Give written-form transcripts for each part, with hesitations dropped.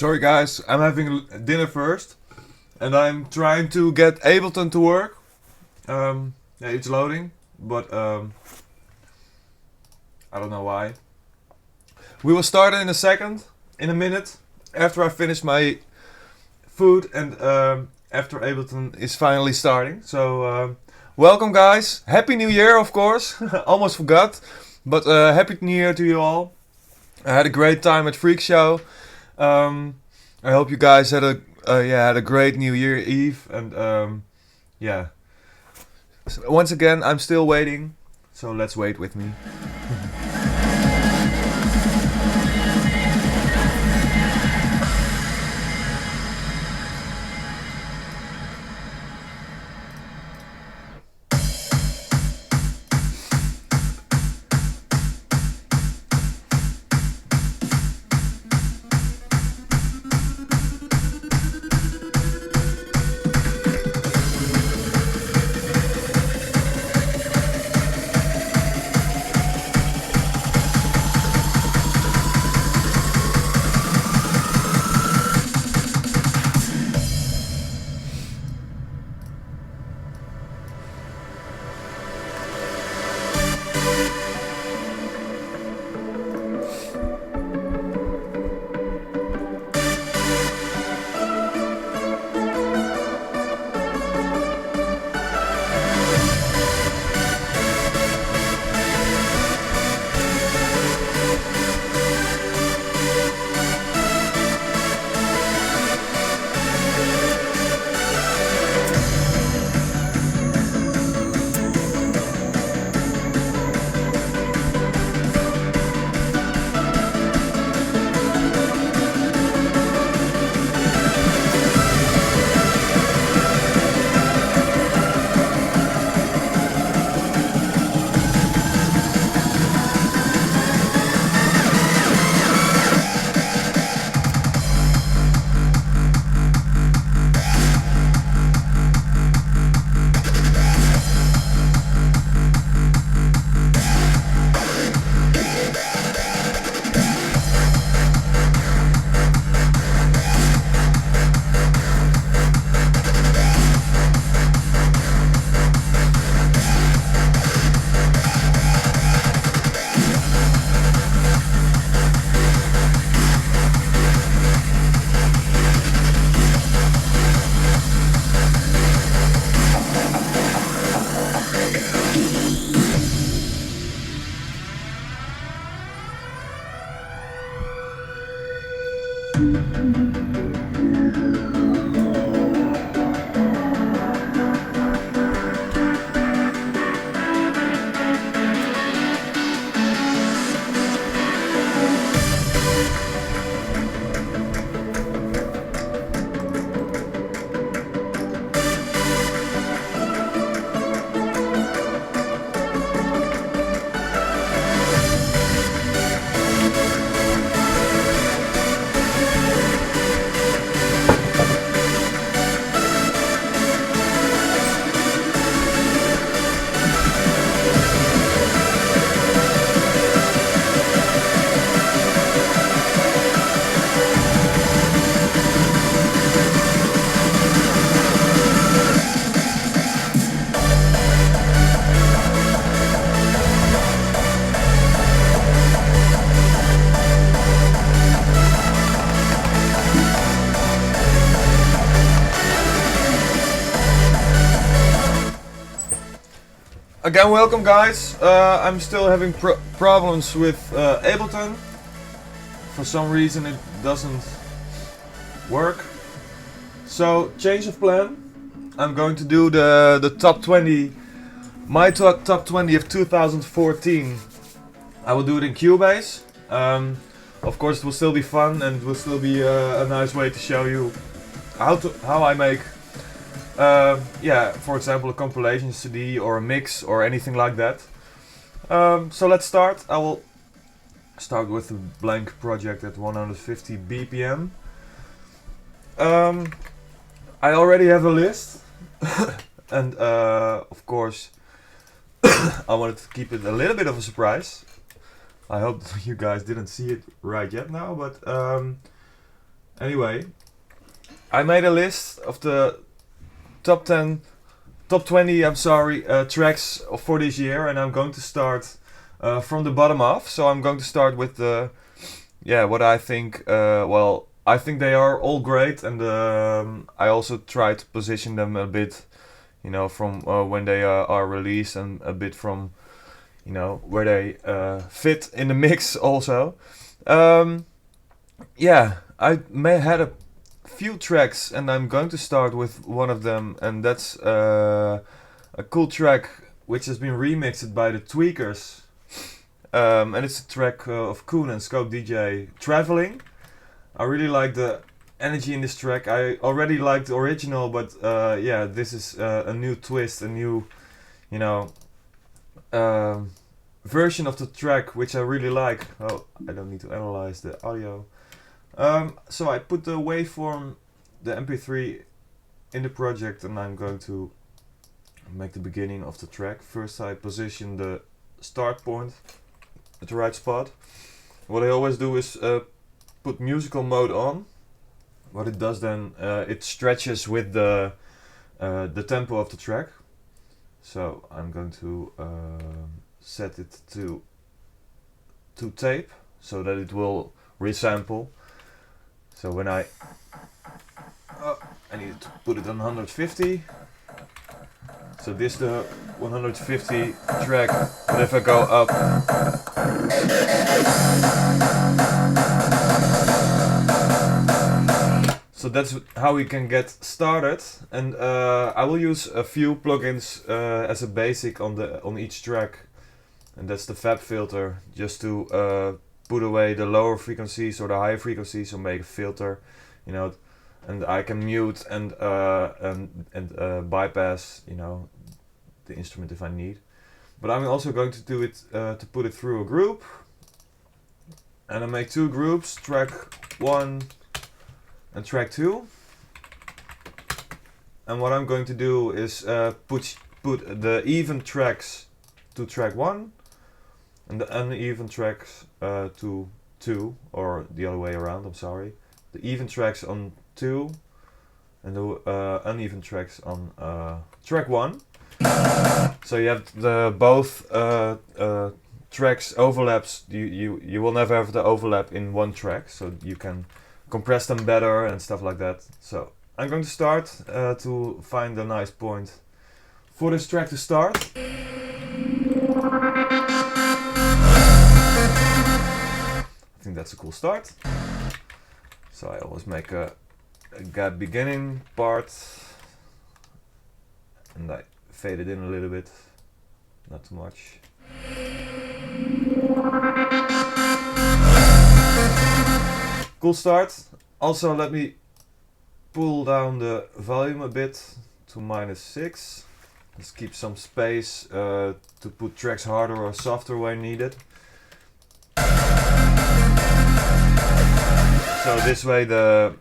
Sorry guys, I'm having dinner first and I'm trying to get Ableton to work. Yeah, it's loading, but I don't know why. We will start in a minute, after I finish my food and after Ableton is finally starting. So welcome guys, Happy New Year of course, almost forgot, but Happy New Year to you all. I had a great time at Freak Show. I hope you guys had a great New Year Eve, and yeah. So once again, I'm still waiting, so let's wait with me. Again, welcome guys. I'm still having problems with Ableton. For some reason it doesn't work. So, change of plan. I'm going to do the top 20, my top 20 of 2014. I will do it in Cubase. Of course it will still be fun and it will still be a nice way to show you how I make yeah, for example a compilation CD or a mix or anything like that. So let's start. I will start with a blank project at 150 BPM. I already have a list and of course I wanted to keep it a little bit of a surprise. I hope you guys didn't see it right yet now, but anyway, I made a list of the top 20, I'm sorry, tracks for this year, and I'm going to start from the bottom up. So I'm going to start with the, yeah, what I think, well, I think they are all great, and I also try to position them a bit, you know, from when they are released, and a bit from, you know, where they fit in the mix also. Yeah, I had a few tracks and I'm going to start with one of them, and that's a cool track which has been remixed by the Tweakers. And it's a track of Koen and Scope DJ, Traveling. I really like the energy in this track. I already liked the original, but yeah, this is a new twist, a new, you know, version of the track which I really like. Oh, I don't need to analyze the audio. So I put the waveform, the MP3 in the project, and I'm going to make the beginning of the track. First I position the start point at the right spot. What I always do is put musical mode on. What it does then, it stretches with the tempo of the track. So I'm going to set it to tape so that it will resample. So when I need to put it on 150. So this is the 150 track, but if I go up, so that's how we can get started. And I will use a few plugins as a basic on each track, and that's the Fab filter, just to put away the lower frequencies or the higher frequencies, so make a filter, you know, and I can mute and bypass, you know, the instrument if I need. But I'm also going to do it to put it through a group, and I make two groups, track 1 and track 2. And what I'm going to do is put the even tracks to track 1 and the uneven tracks to 2, or the other way around, I'm sorry. The even tracks on 2 and the uneven tracks on track 1. So you have the both tracks overlaps. You will never have the overlap in one track, so you can compress them better and stuff like that. So I'm going to start to find a nice point for this track to start. I think that's a cool start. So I always make a gap beginning part, and I fade it in a little bit, not too much. Cool start. Also let me pull down the volume a bit to -6. Let's keep some space to put tracks harder or softer when needed. So this way the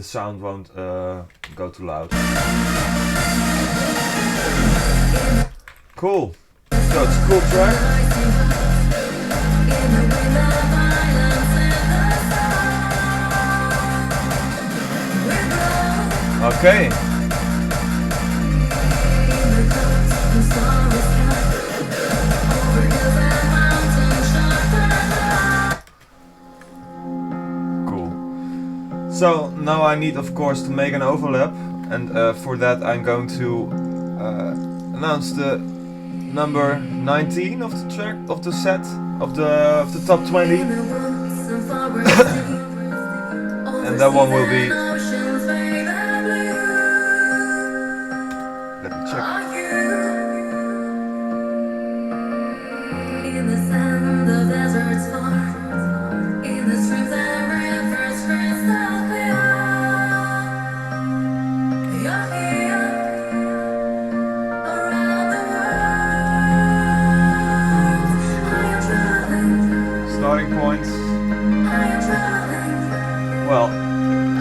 sound won't go too loud. Cool. So it's a cool track. Okay. So now I need, of course, to make an overlap, and for that I'm going to announce the number 19 of the track, of the set, of the top 20. And that one will be, let me check. Starting points. Well,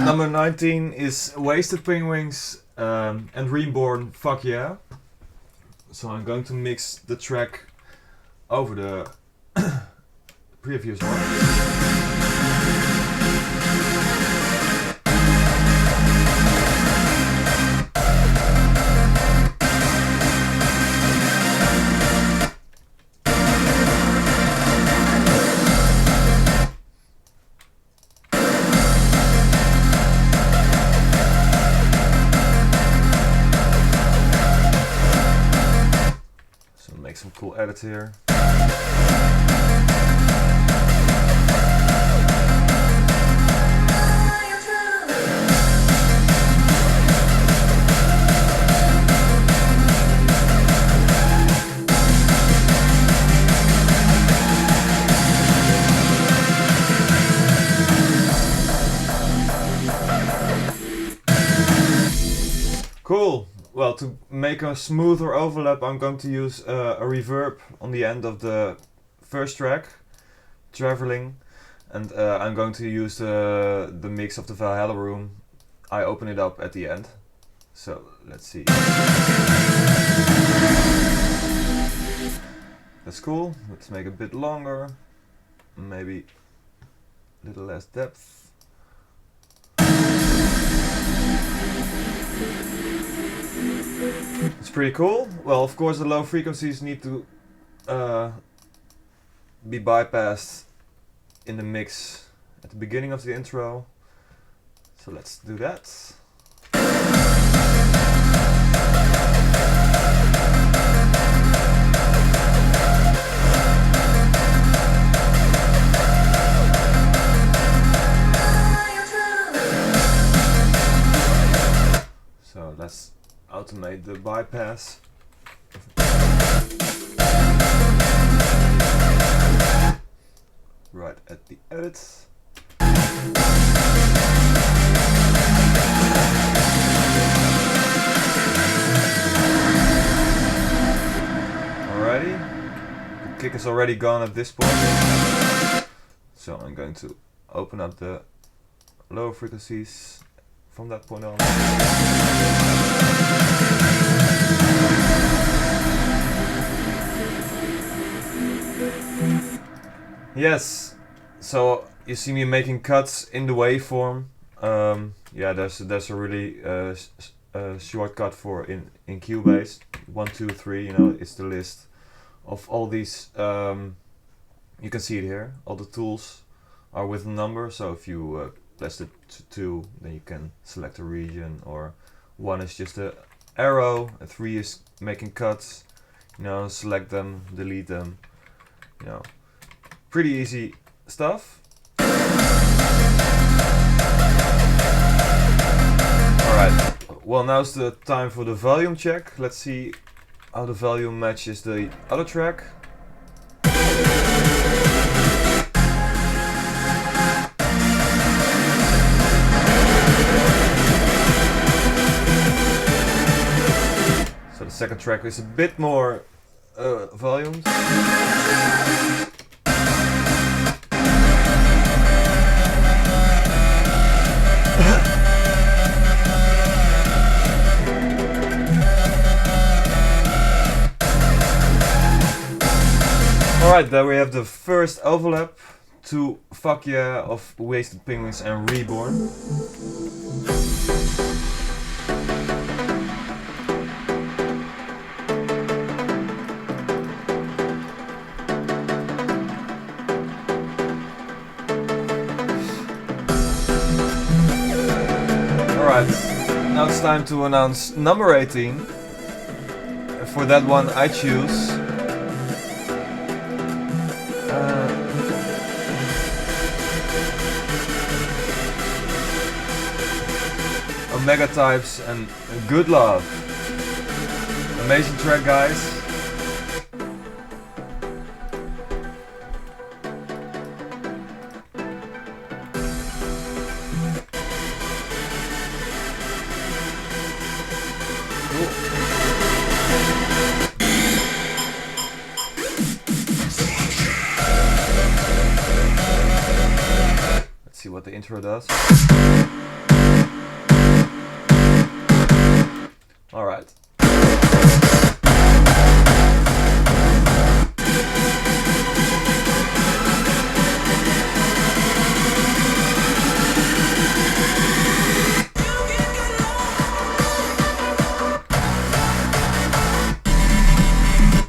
number 19 is Wasted Penguins and Reborn, Fuck Yeah. So I'm going to mix the track over the previous one. Make some cool edits here. Cool. Well, to make a smoother overlap, I'm going to use a reverb on the end of the first track, Traveling, and I'm going to use the mix of the Valhalla Room. I open it up at the end, so let's see. That's cool. Let's make it a bit longer, maybe a little less depth. It's pretty cool. Well, of course the low frequencies need to be bypassed in the mix at the beginning of the intro. So let's do that. So let's automate the bypass. Right at the edits. Alrighty. The kick is already gone at this point. So I'm going to open up the lower frequencies from that point on. Yes, so you see me making cuts in the waveform. Yeah, there's a really shortcut for in Cubase. 1, 2, 3. You know, it's the list of all these. You can see it here. All the tools are with a number. So if you press it to 2, then you can select a region. Or 1 is just a arrow. And 3 is making cuts. You know, select them, delete them. You know. Pretty easy stuff. Alright, well now's the time for the volume check. Let's see how the volume matches the other track. So the second track is a bit more volume. Alright, there we have the first overlap to Fuck Yeah of Wasted Penguins and Reborn. Alright, now it's time to announce number 18. For that one I choose Omega Types and Good Love. Amazing track, guys. See what the intro does. All right.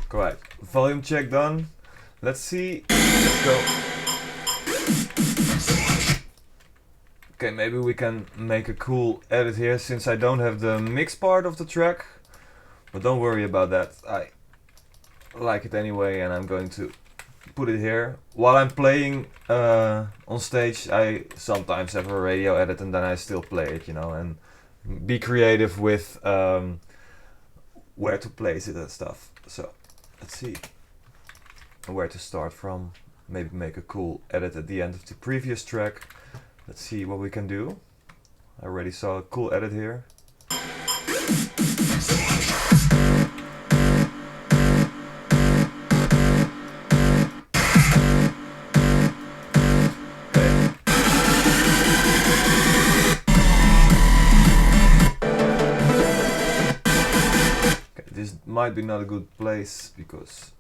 Correct. Volume check done. Let's see. Let's go. Okay, maybe we can make a cool edit here since I don't have the mix part of the track. But don't worry about that. I like it anyway and I'm going to put it here. While I'm playing on stage, I sometimes have a radio edit and then I still play it, you know, and be creative with where to place it and stuff. So let's see where to start from. Maybe make a cool edit at the end of the previous track. Let's see what we can do. I already saw a cool edit here. Okay, this might be not a good place because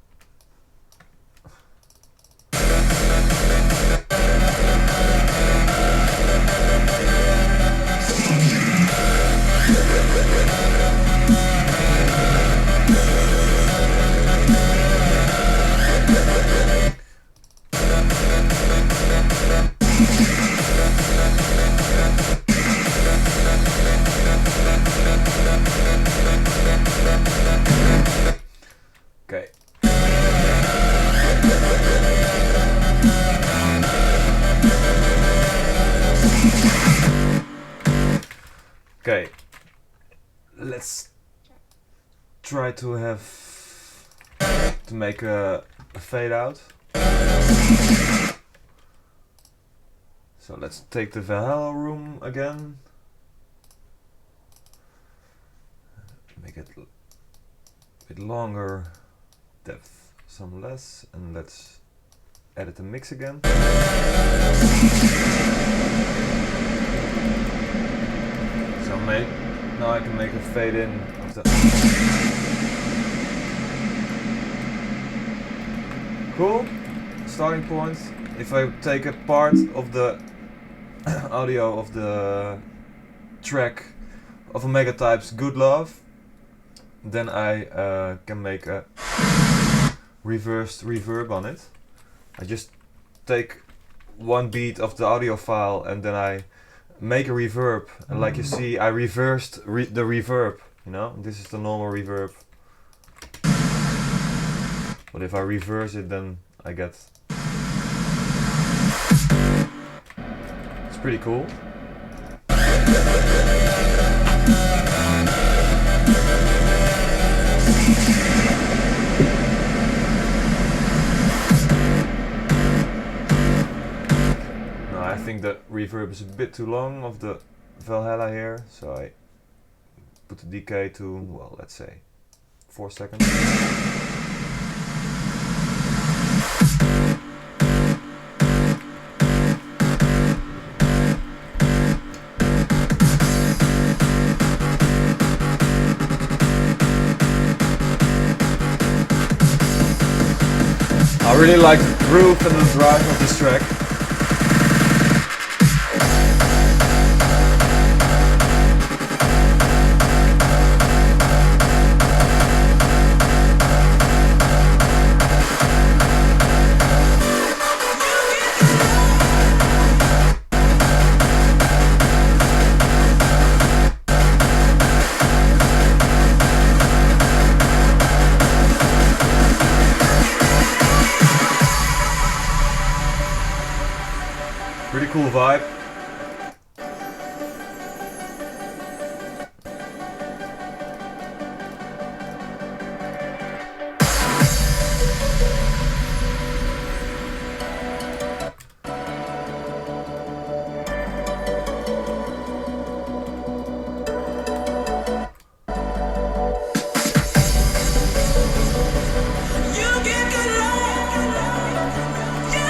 okay. Okay, let's try to make a fade out. So let's take the Valhalla room again. Make it a bit longer, depth some less, and let's edit the mix again. So now I can make a fade in of the. Cool. Starting point. If I take a part of the audio of the track of Omega Type's Good Love, then I can make a reversed reverb on it. I just take one beat of the audio file and then I make a reverb, and like you see I reversed the reverb, you know, this is the normal reverb, but if I reverse it then I get, it's pretty cool. I think the reverb is a bit too long of the Valhalla here, so I put the decay to, well, let's say 4 seconds. I really like the groove and the drive of this track. Pretty cool vibe.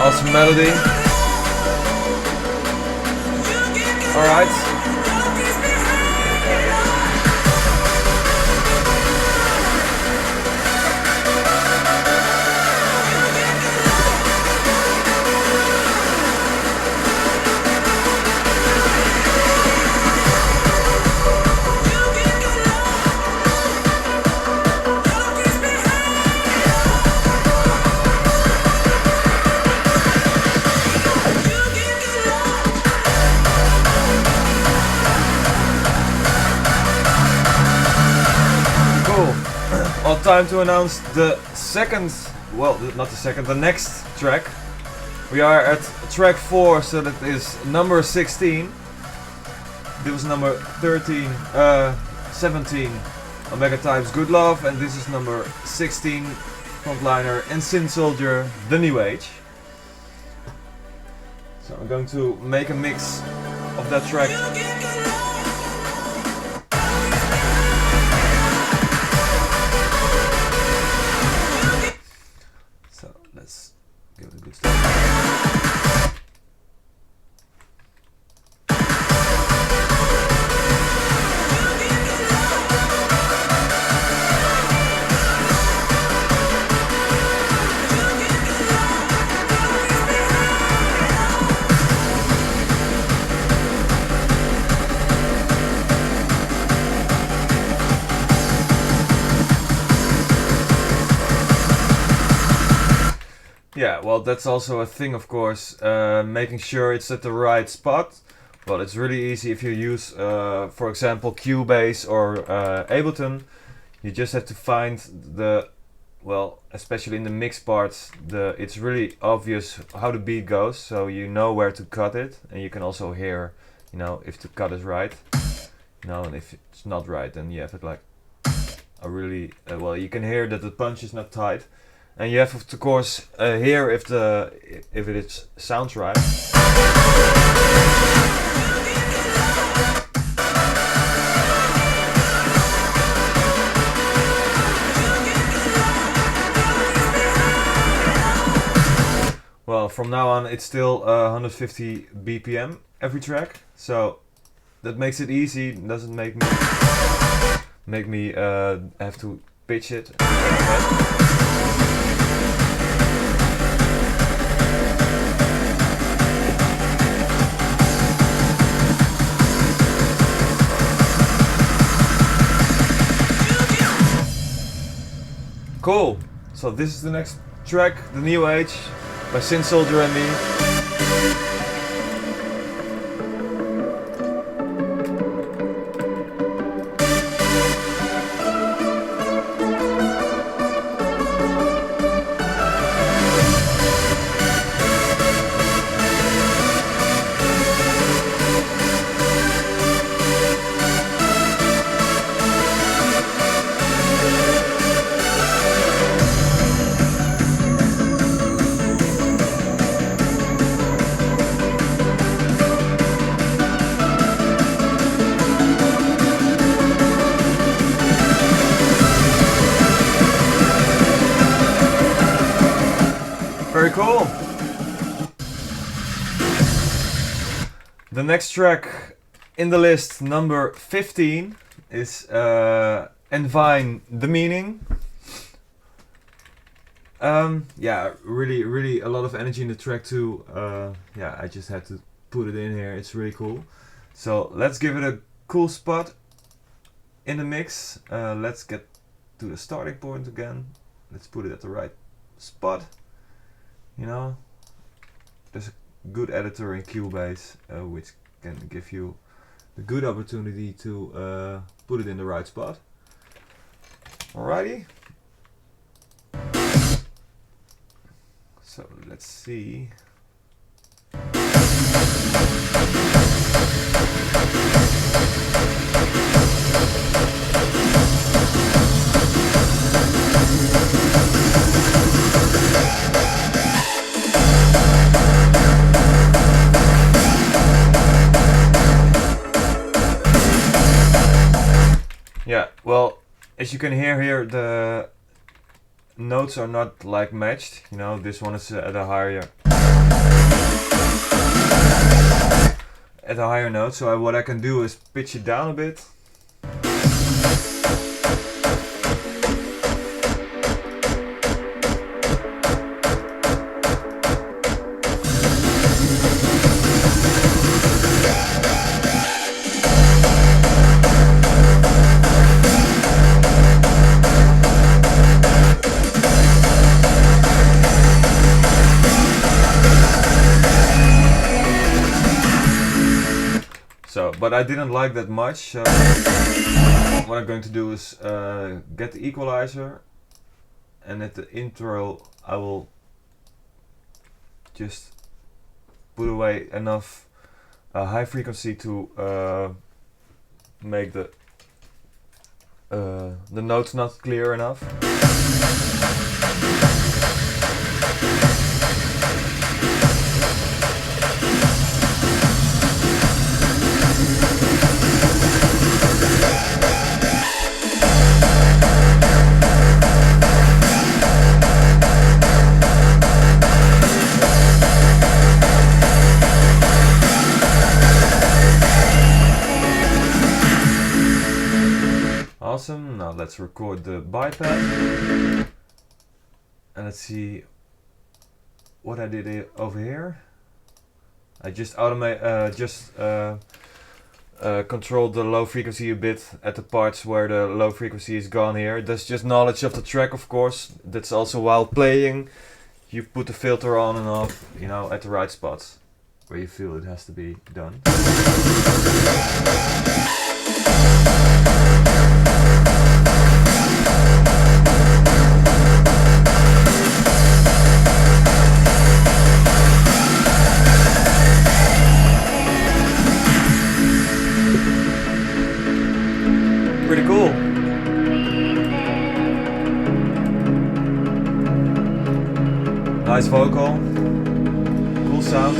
Awesome melody. Alright. Well, time to announce the second, well, not the second, the next track. We are at track 4, so that is number 16. This was number 17, Omega Type's Good Love, and this is number 16, Frontliner and Sin Soldier, The New Age. So I'm going to make a mix of that track. Let's give it a good start. Yeah, well, that's also a thing, of course, making sure it's at the right spot. Well, it's really easy if you use, for example, Cubase or Ableton. You just have to find the, well, especially in the mix parts, it's really obvious how the beat goes, so you know where to cut it, and you can also hear, you know, if the cut is right, you know, and if it's not right, then you have it like a really, well, you can hear that the punch is not tight. And you have of course hear if it sounds right. Well, from now on it's still 150 BPM every track, so that makes it easy. Doesn't make me have to pitch it. Cool. So this is the next track, The New Age, by Sin Soldier and me. Very cool. The next track in the list, number 15, is Envine The Meaning. Yeah, really a lot of energy in the track too. Yeah, I just had to put it in here. It's really cool. So let's give it a cool spot in the mix. Let's get to the starting point again. Let's put it at the right spot. You know, there's a good editor in Cubase which can give you the good opportunity to put it in the right spot. Alrighty. So let's see. Yeah, well, as you can hear here, the notes are not like matched. You know, this one is at a higher note. So what I can do is pitch it down a bit. So, but I didn't like that much, so what I'm going to do is get the equalizer, and at the intro I will just put away enough high frequency to make the notes not clear enough. Awesome, now let's record the bypass and let's see what I did over here. I just controlled the low frequency a bit at the parts where the low frequency is gone here. That's just knowledge of the track, of course. That's also while playing, you put the filter on and off, you know, at the right spots where you feel it has to be done. Pretty cool. Nice vocal, cool sound.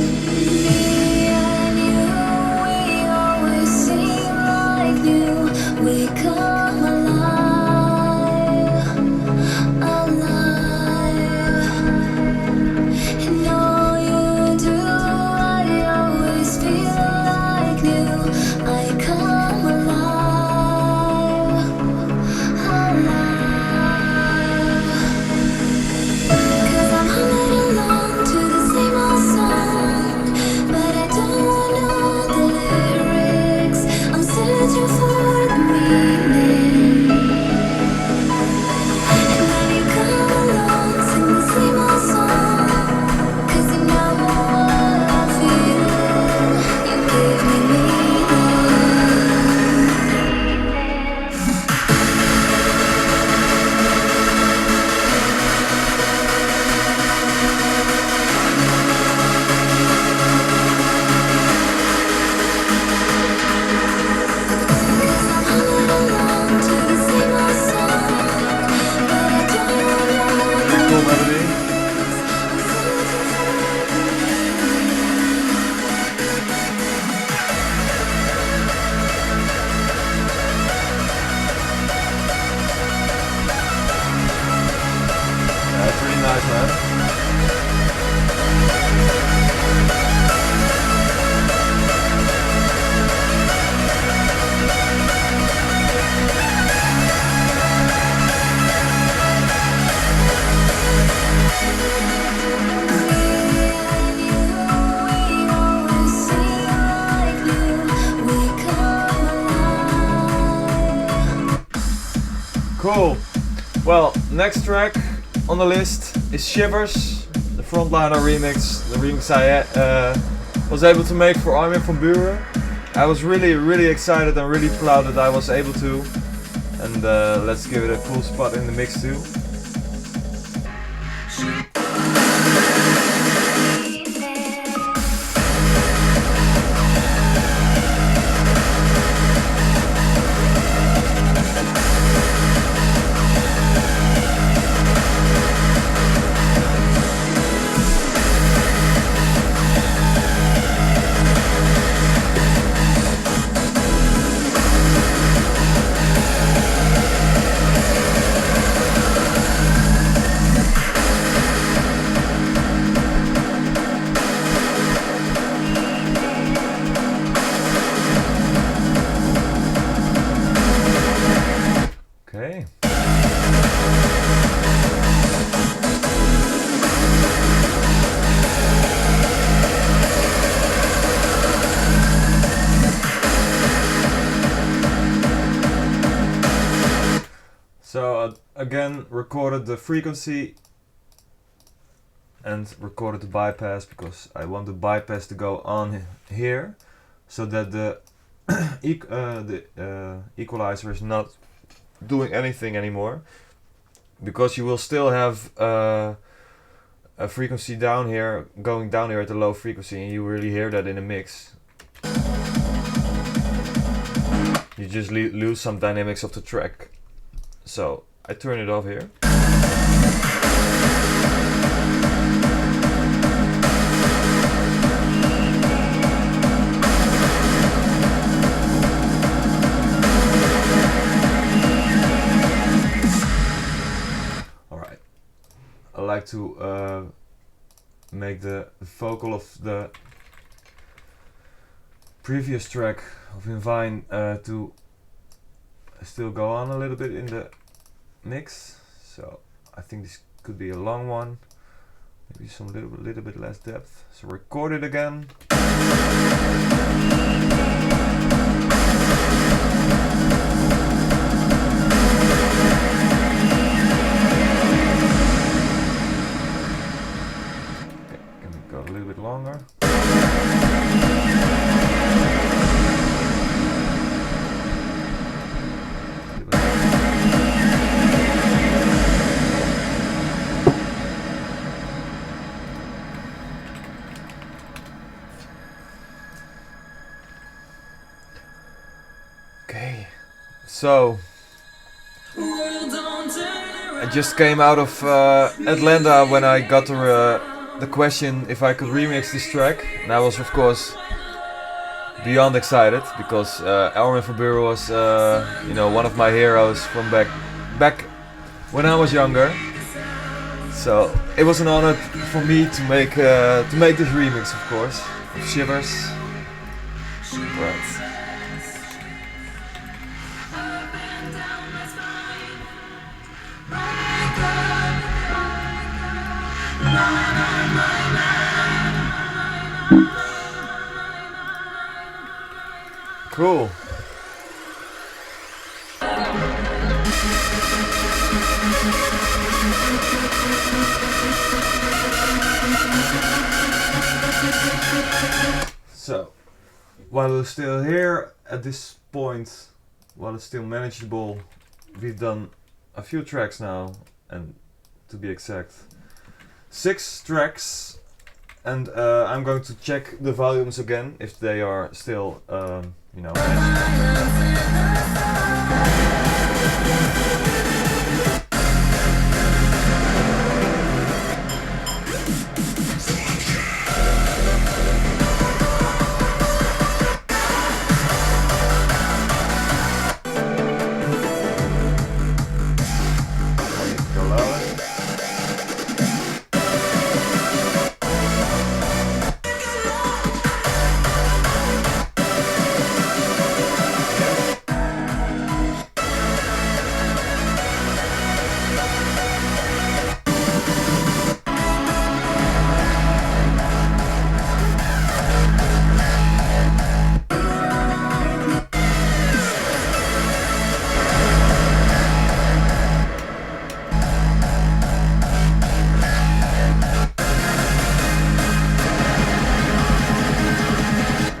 We come alive, alive. And all you do, I always feel like you. I come alive, alive. 'Cause I'm humming along to the same old song, but I don't know the lyrics. I'm searching for the meaning. And when you come along, sing the same old song, 'cause you know what I'm feeling. You give me meaning. Pretty cool melody. Yeah, it's really nice, man. Cool. Well, next track on the list is Shivers, the Frontliner remix. The remix I was able to make for Armin van Buuren. I was really excited and really proud that I was able to. And let's give it a cool spot in the mix too. again recorded the frequency and recorded the bypass, because I want the bypass to go on here so that the equalizer is not doing anything anymore, because you will still have a frequency down here, going down here at the low frequency, and you really hear that in the mix. You just lose some dynamics of the track. So I turn it off here. Alright. I like to make the vocal of the previous track of Invine to still go on a little bit in the mix, so I think this could be a long one, maybe some little bit less depth. So record it again. Okay, can we go a little bit longer? Okay, so I just came out of Atlanta when I got the question if I could remix this track, and I was of course beyond excited, because Armin van Buuren was you know, one of my heroes from back when I was younger. So it was an honor for me to make this remix, of course, of Shivers. Right. Cool. So, while we're still here at this point, while it's still manageable, we've done a few tracks now, and to be exact, 6 tracks, and I'm going to check the volumes again if they are still, you know.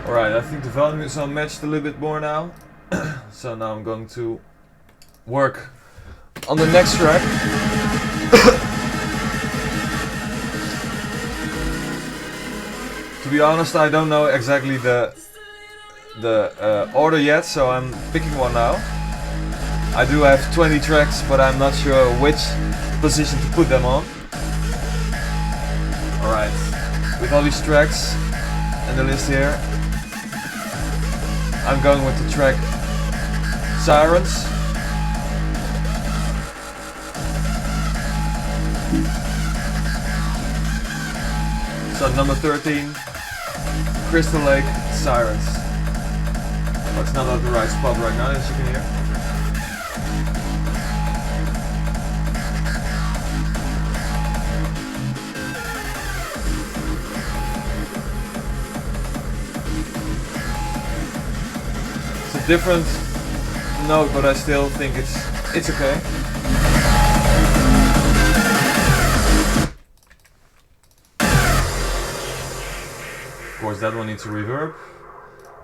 Alright, I think the volume is unmatched a little bit more now. So now I'm going to work on the next track. To be honest, I don't know exactly the order yet, so I'm picking one now. I do have 20 tracks, but I'm not sure which position to put them on. Alright, with all these tracks and the list here, I'm going with the track Sirens. So number 13, Crystal Lake, Sirens. Oh, it's not at the right spot right now, as you can hear. Different note, but I still think it's okay. course that one needs a reverb,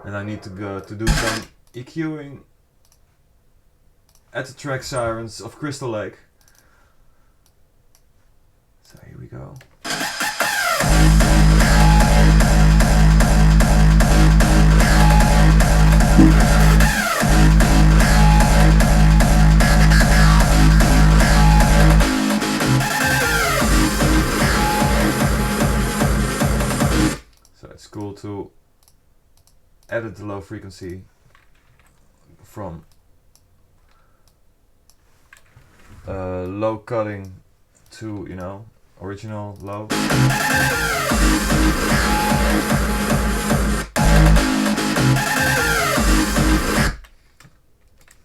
and I need to go to do some EQing at the track Sirens of Crystal Lake. So here we go. So it's cool to edit the low frequency from low cutting to, you know, original low.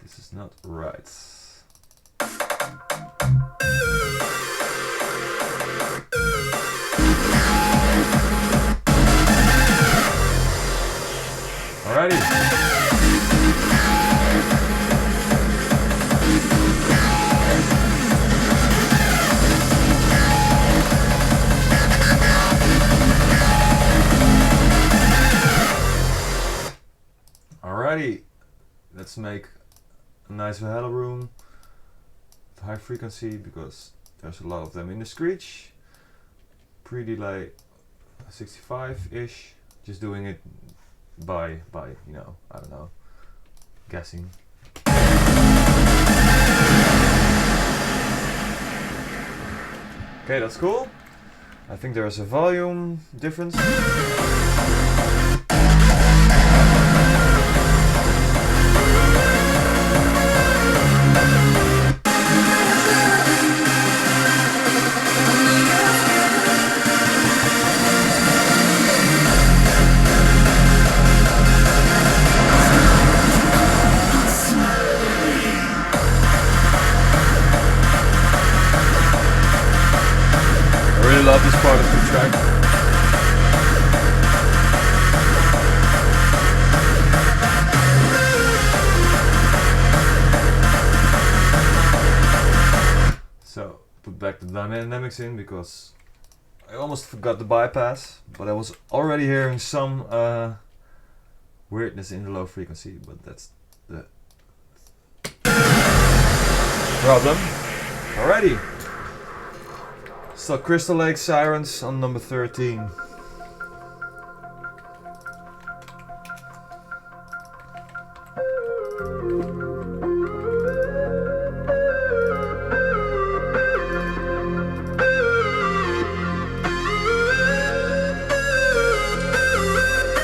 This is not right. Alrighty. Alrighty, let's make a nice Valhalla room with high frequency because there's a lot of them in the screech. Pre-delay 65-ish, just doing it by you know, I don't know, guessing. Okay, that's cool. I think there's a volume difference. I love this part of the track. So, put back the dynamics in because I almost forgot the bypass, but I was already hearing some weirdness in the low frequency, but that's the problem. Alrighty. So Crystal Lake Sirens on number 13.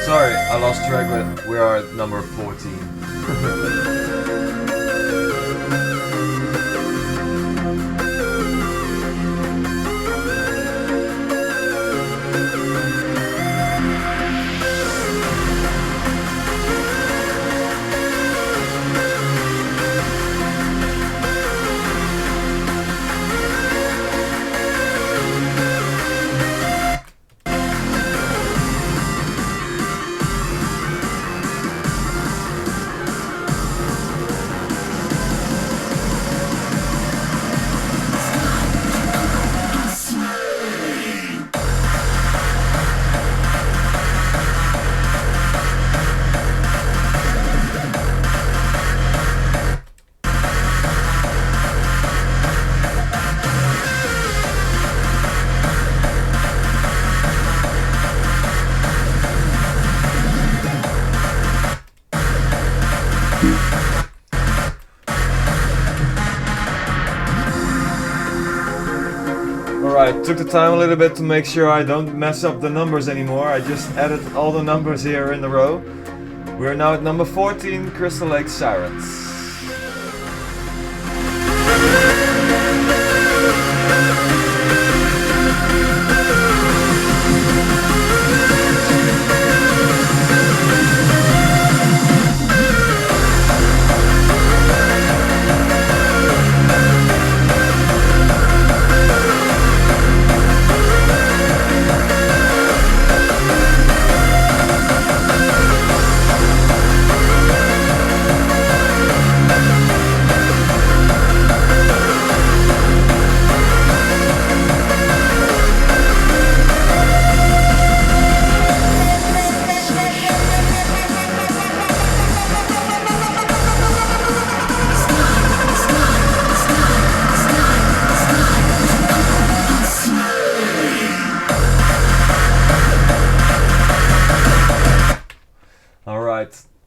Sorry, I lost track, but we are at number 14. Alright, took the time a little bit to make sure I don't mess up the numbers anymore. I just added all the numbers here in a row. We're now at number 14, Crystal Lake Sirens.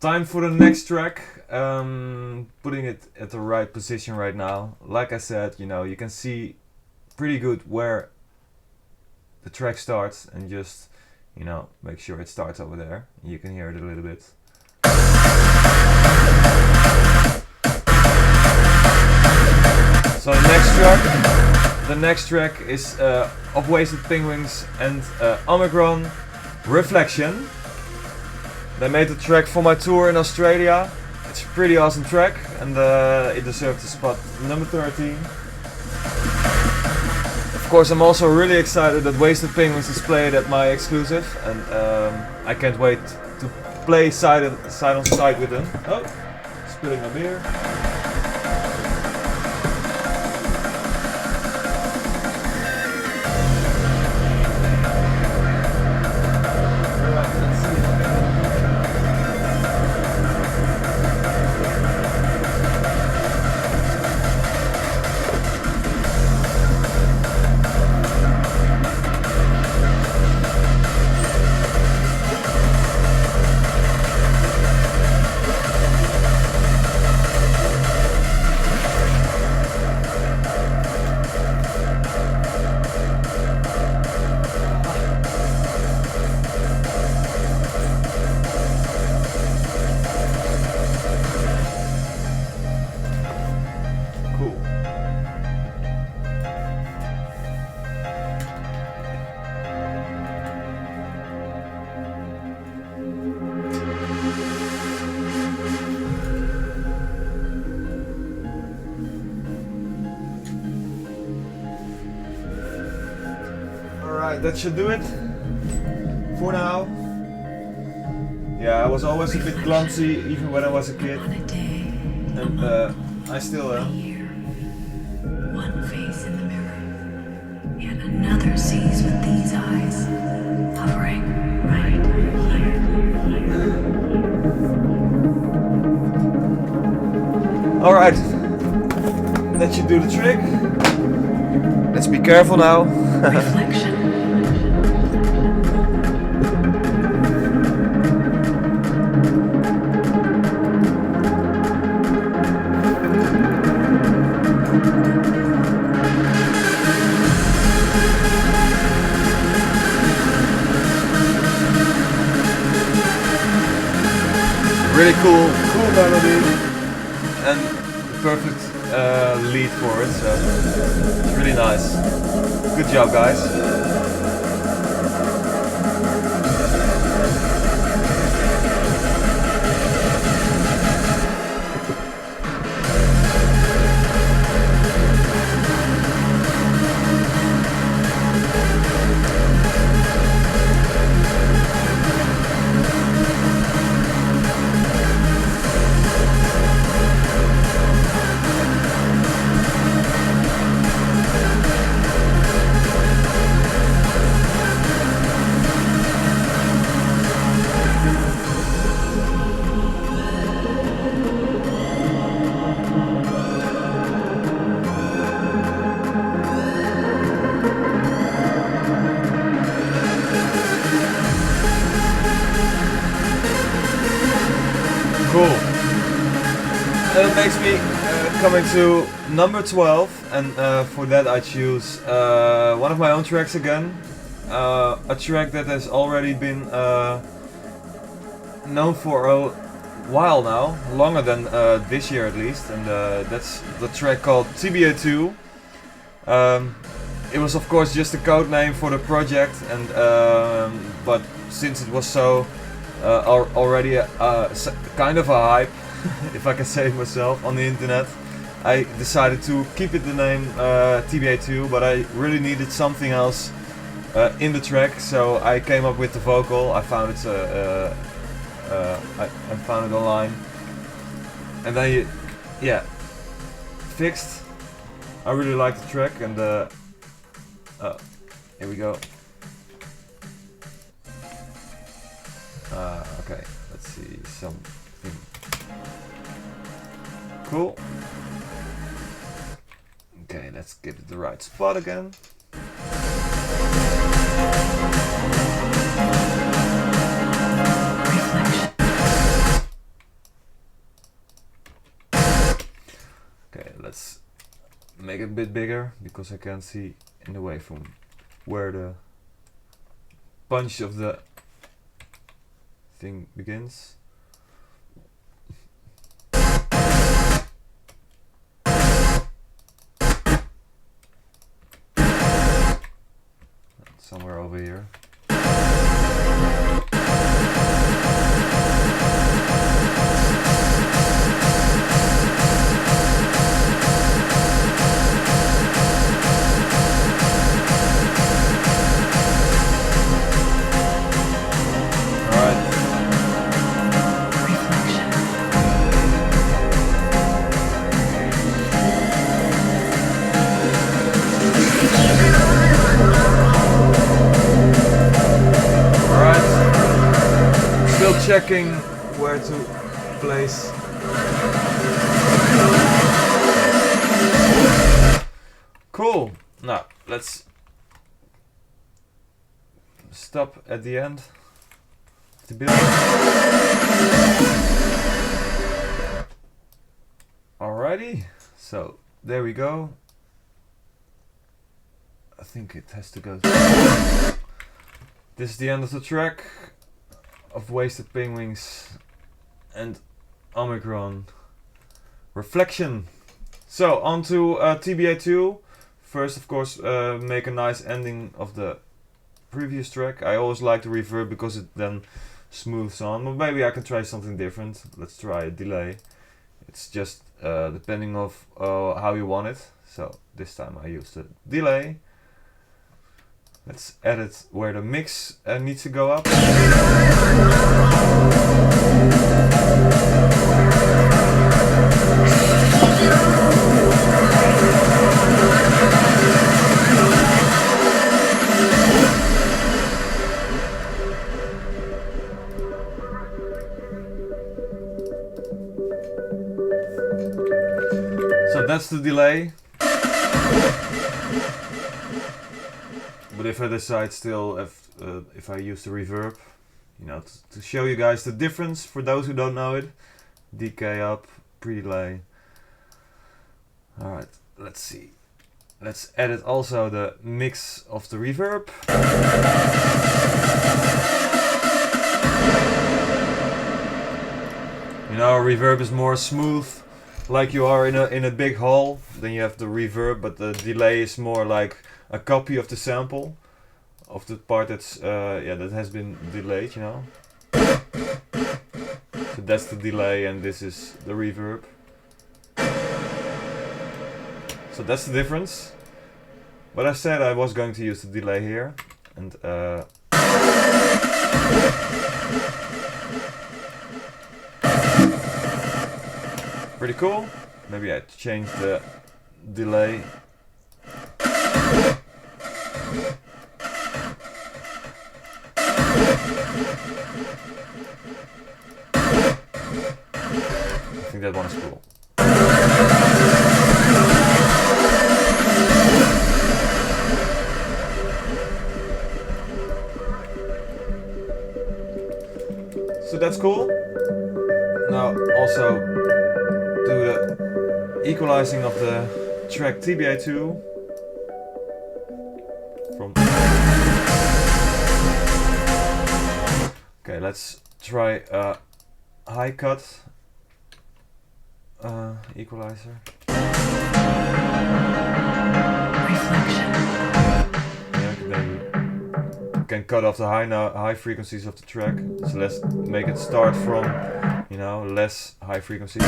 time for the next track. Putting it at the right position right now. Like I said, you know, you can see pretty good where the track starts, and just, you know, make sure it starts over there. You can hear it a little bit. So the next track is of Wasted Penguins and Omicron, Reflection. They made the track for my tour in Australia. It's a pretty awesome track, and it deserved the spot number 13. Of course, I'm also really excited that Wasted Penguins is played at my X-Qlusive, and I can't wait to play side on side with them. Oh, spilling my beer. That should do it for now. Yeah, I was always a bit clumsy even when I was a kid, and I still am. One face in the mirror, yet another sees with these eyes, hovering right here. Alright, that should do the trick. Let's be careful now. Reflection. Really cool melody, and the perfect lead for it, so it's really nice. Good job, guys. Cool. That makes me coming to number 12, and for that I choose one of my own tracks again. A track that has already been known for a while now, longer than this year at least, and that's the track called TBA2. It was of course just a code name for the project, and but since it was so already kind of a hype, if I can say it myself, on the internet, I decided to keep it the name TBA2, but I really needed something else in the track, so I came up with the vocal. I found it I found it online, and then yeah, fixed. I really like the track, and here we go. Okay, let's see something cool. Okay, let's get it the right spot again. it a bit bigger because I can't see in the way from where the punch of the thing begins. Somewhere over here. Checking where to place. Cool. Now let's stop at the end of the build. Alrighty, so there we go. I think it has to go. This is the end of the track of Wasted Penguins and Omicron Reflection. So on to TBA2. First, of course, make a nice ending of the previous track. I always like the reverb because it then smooths on, but maybe I can try something different. Let's try a delay. It's just depending of how you want it. So this time I used a delay. Let's edit where the mix needs to go up. So that's the delay. But if I decide still if I use the reverb, you know, to show you guys the difference for those who don't know it, decay up, pre-delay. Alright, let's see. Let's edit also the mix of the reverb. You know, reverb is more smooth, like you are in a big hall. Then you have the reverb, but the delay is more like a copy of the sample of the part that's that has been delayed, you know. So that's the delay and this is the reverb. So that's the difference. But I said I was going to use the delay here, and pretty cool. Maybe I change the delay. I think that one is cool. So that's cool. Now also do the equalizing of the track TBA2 from. Okay, let's try a high cut equalizer. Yeah, then you can cut off the high frequencies of the track. So let's make it start from, you know, less high frequencies.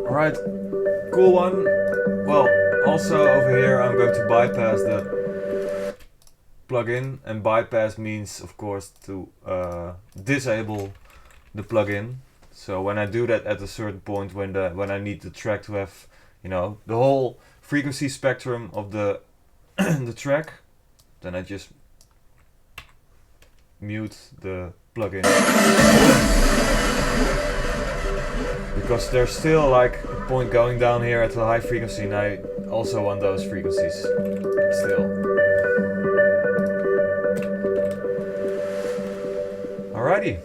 Alright, cool one. Well, Also over here I'm going to bypass the plugin, and bypass means of course to disable the plugin. So when I do that at a certain point, when I need the track to have, you know, the whole frequency spectrum of the the track, then I just mute the plugin. Because there's still like a point going down here at a high frequency, and I also want those frequencies still. Alrighty.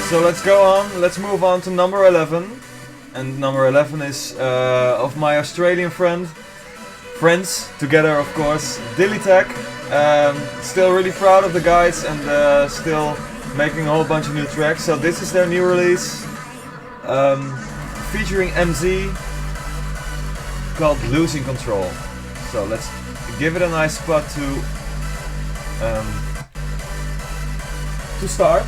So let's go on, let's move on to number 11. And number 11 is of my Australian friends, together of course, Dillytech. Still really proud of the guys, and still making a whole bunch of new tracks. So this is their new release, featuring MZ, called Losing Control. So let's give it a nice spot to start.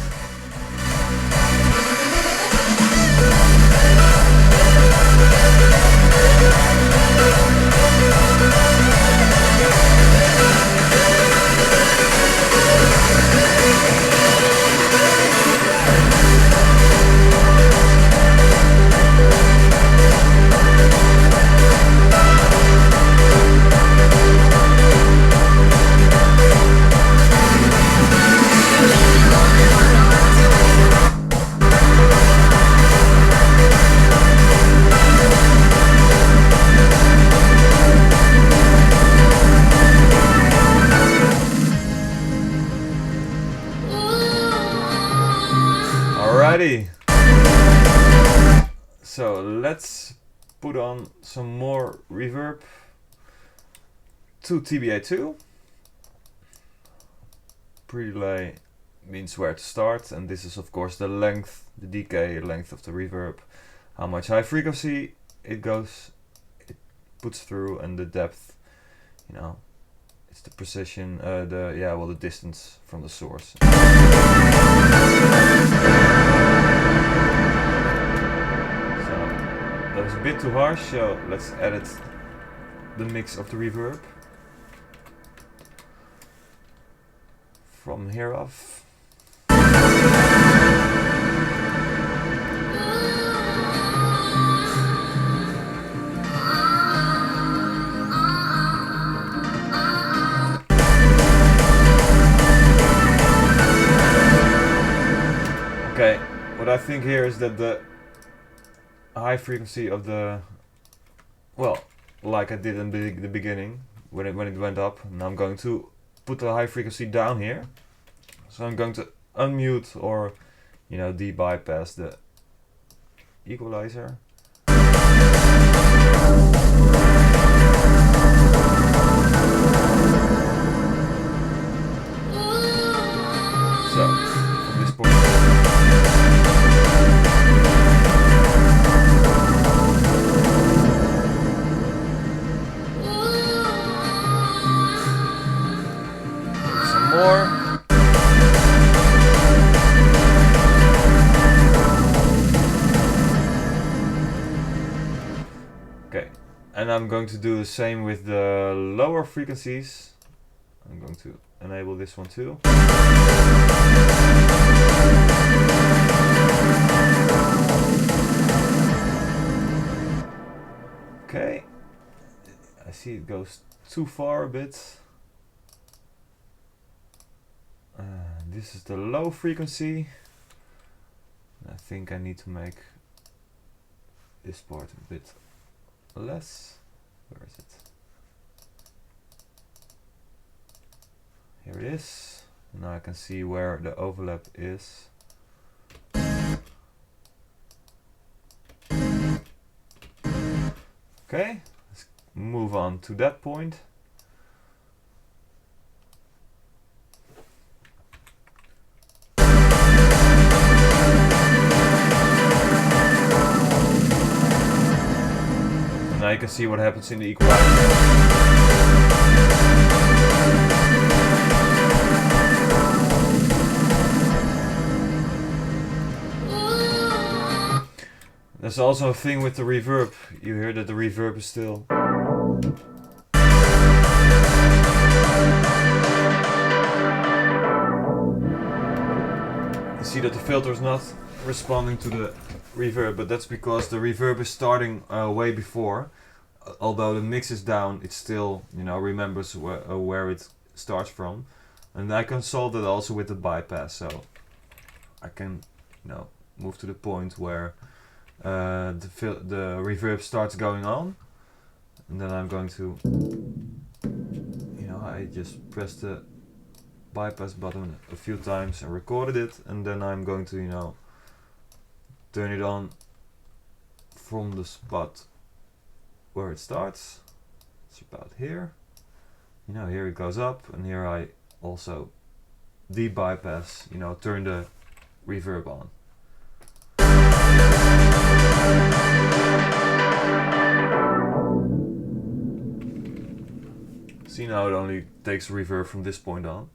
So let's put on some more reverb to TBA2. Pre-delay means where to start, and this is of course the length, the decay length of the reverb, how much high frequency it puts through, and the depth, you know, it's the precision, the distance from the source. That was a bit too harsh, so let's edit the mix of the reverb from here off. Okay, what I think here is that the high frequency of the, well, like I did in the beginning when it went up, now I'm going to put the high frequency down here. So I'm going to unmute, or, you know, de-bypass the equalizer. So from this point. Okay, and I'm going to do the same with the lower frequencies. I'm going to enable this one too. Okay, I see it goes too far a bit. This is the low frequency. I think I need to make this part a bit less. Where is it? Here it is. Now I can see where the overlap is. Okay, move on to that point. Now you can see what happens in the equalizer. There's also a thing with the reverb. You hear that the reverb is still. You see that the filter is not responding to the reverb, but that's because the reverb is starting way before. Although the mix is down, it still, you know, remembers where it starts from. And I can solve that also with the bypass, so I can, you know, move to the point where the reverb starts going on, and then I'm going to, you know, I just press the bypass button a few times and recorded it, and then I'm going to, you know, turn it on from the spot where it starts. It's about here. You know, here it goes up, and here I also de-bypass, you know, turn the reverb on. See, now it only takes reverb from this point on.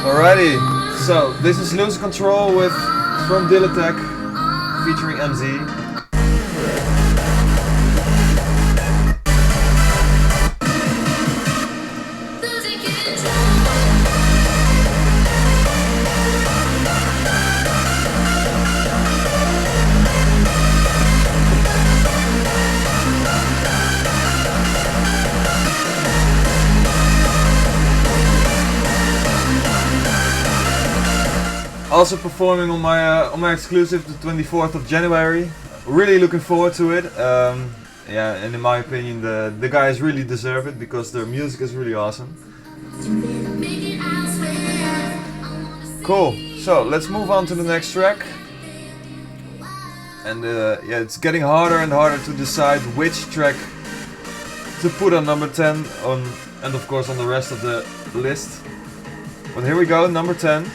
Alrighty, so this is Lose Control with from Dilatech featuring MZ. Also performing on my X-Qlusive the 24th of January. Really looking forward to it. Yeah, and in my opinion the guys really deserve it because their music is really awesome. Cool, so let's move on to the next track. And yeah, it's getting harder and harder to decide which track to put on number 10 on, and of course on the rest of the list. But here we go, number 10.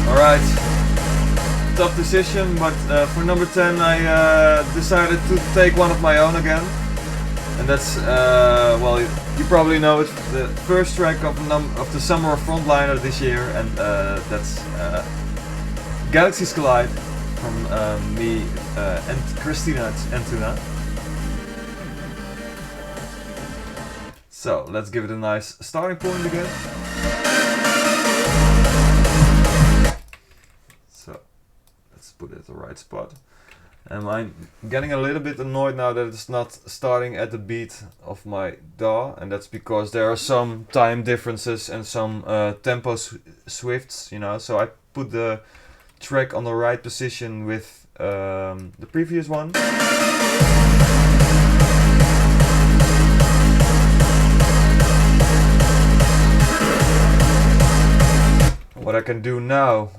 Alright, tough decision, but for number 10 I decided to take one of my own again. And that's, well, you probably know it's the first track of the summer of Frontliner this year, and that's Galaxies Collide from me and Christina Antuna. So let's give it a nice starting point again. Put it at the right spot. And I'm getting a little bit annoyed now that it's not starting at the beat of my DAW, and that's because there are some time differences and some tempo swifts, you know, so I put the track on the right position with the previous one. What I can do now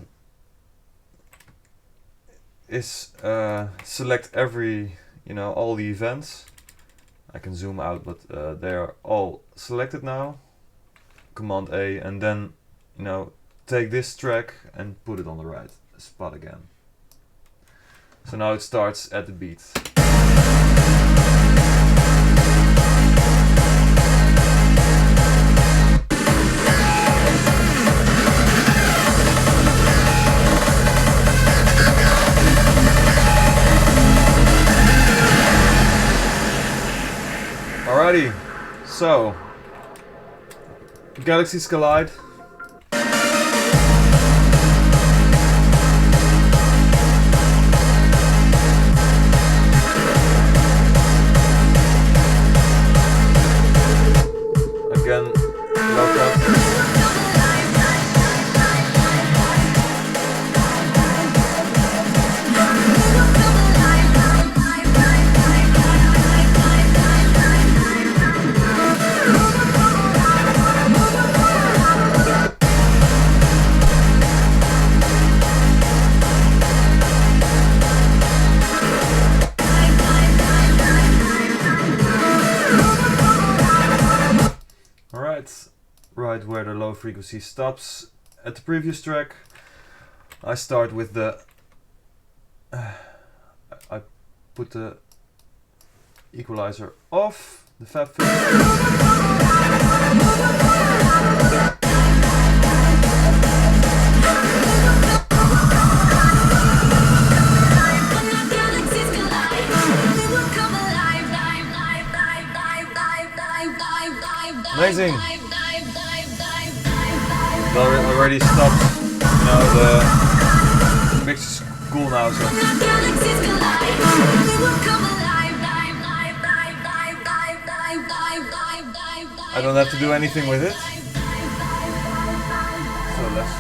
is select every, you know, all the events. I can zoom out, but they are all selected now. Command A, and then, you know, take this track and put it on the right spot again. So now it starts at the beat. Alrighty, so Galaxies Collide. right where the low frequency stops at the previous track. I start with the I put the equalizer off, the fab filter. Amazing! It already stopped. You know, the mix is cool now, so I don't have to do anything with it. So let's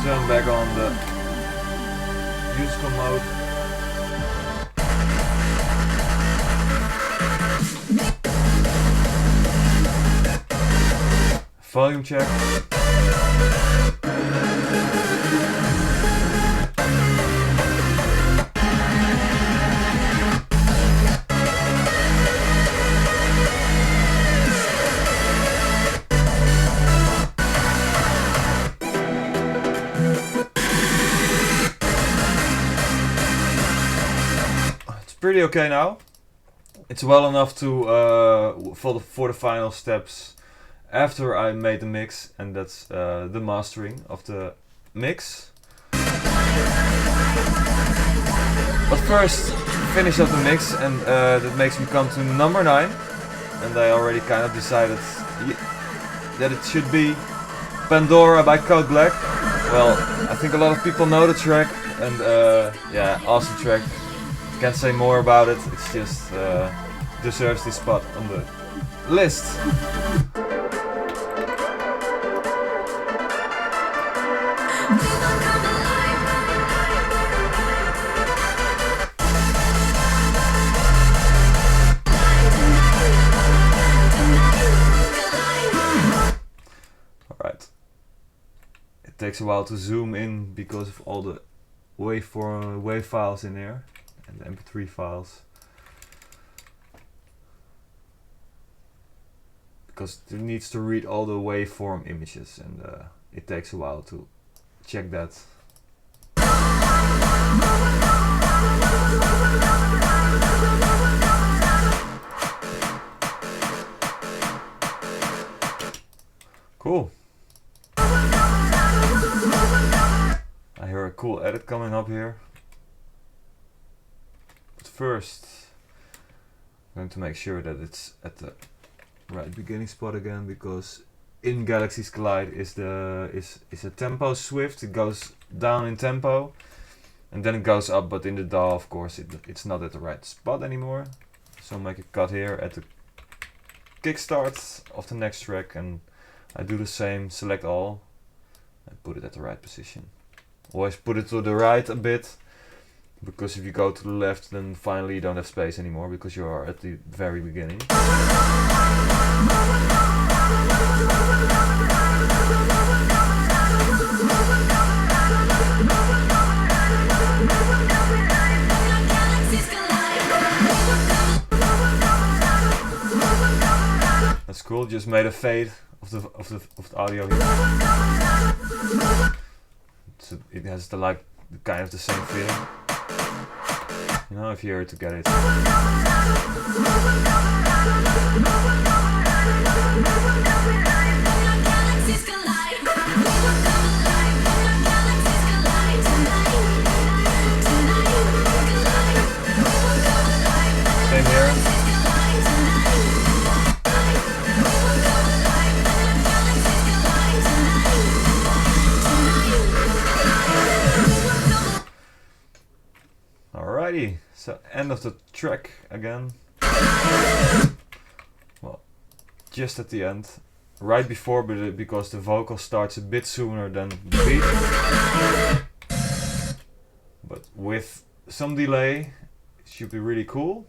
turn back on the musical mode. Volume check. It's pretty okay now. It's well enough to for the final steps after I made the mix, and that's the mastering of the mix. But first, finish up the mix, and that makes me come to number 9. And I already kind of decided that it should be Pandora by Code Black. Well, I think a lot of people know the track, and yeah, awesome track. Can't say more about it. It's just deserves this spot on the list. Alright. It takes a while to zoom in because of all the wave files in there and the MP3 files. Because it needs to read all the waveform images, and it takes a while to check that. Cool. I hear a cool edit coming up here. But first, I'm going to make sure that it's at the right beginning spot again, because in Galaxies Collide is a tempo swift. It goes down in tempo and then it goes up, but in the DAW of course it's not at the right spot anymore. So make a cut here at the kickstart of the next track, and I do the same, select all and put it at the right position. Always put it to the right a bit, because if you go to the left then finally you don't have space anymore, because you are at the very beginning. That's cool. Just made a fade of the audio here. So it has the kind of the same feeling. You know, if you hear it to get it. Same here. Alrighty, so end of the track again. Well, just at the end, right before, because the vocal starts a bit sooner than the beat. But with some delay, it should be really cool.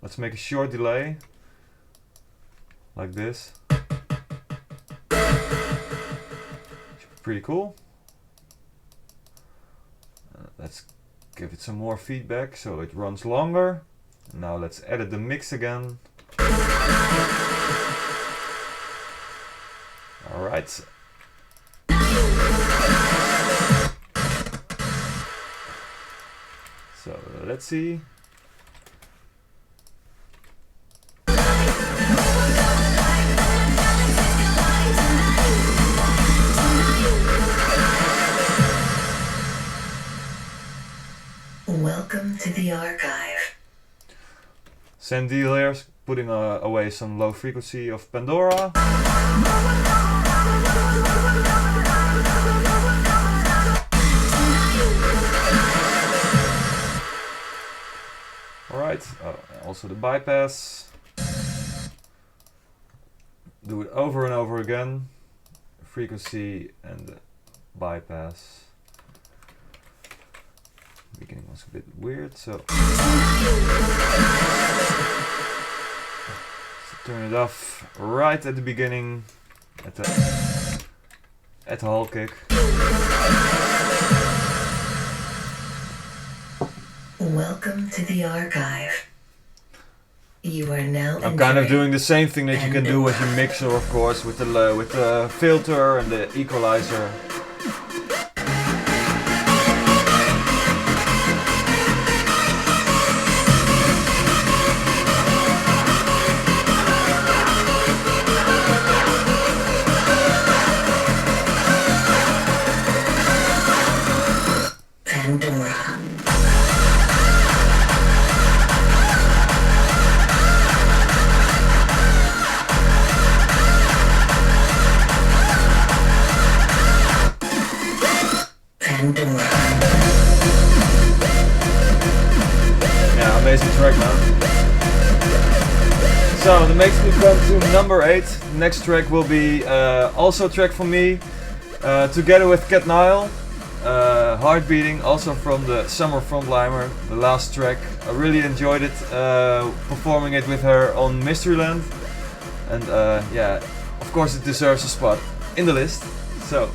Let's make a short delay, like this. Should be pretty cool. Let's give it some more feedback so it runs longer. Now let's edit the mix again. All right. So let's see. Welcome to the archive. Sandil here, putting away some low frequency of Pandora. Alright, also the bypass. Do it over and over again. Frequency and the bypass. Beginning was a bit weird, so turn it off right at the beginning, at the whole kick. Welcome to the archive. You are now. I'm kind of doing the same thing that you can do with your mixer, of course, with the filter and the equalizer. Pandora. Yeah, amazing track, man. So that makes me come to number 8. The next track will be also a track from me, together with Cat Nile. Heart Beating, also from the Summer Frontliner, the last track. I really enjoyed it, performing it with her on Mysteryland. And yeah, of course it deserves a spot in the list. So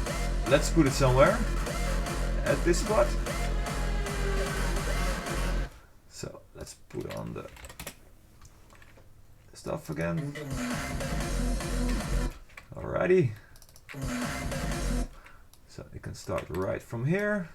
let's put it somewhere at this spot. So let's put on the stuff again. Alrighty. So you can start right from here.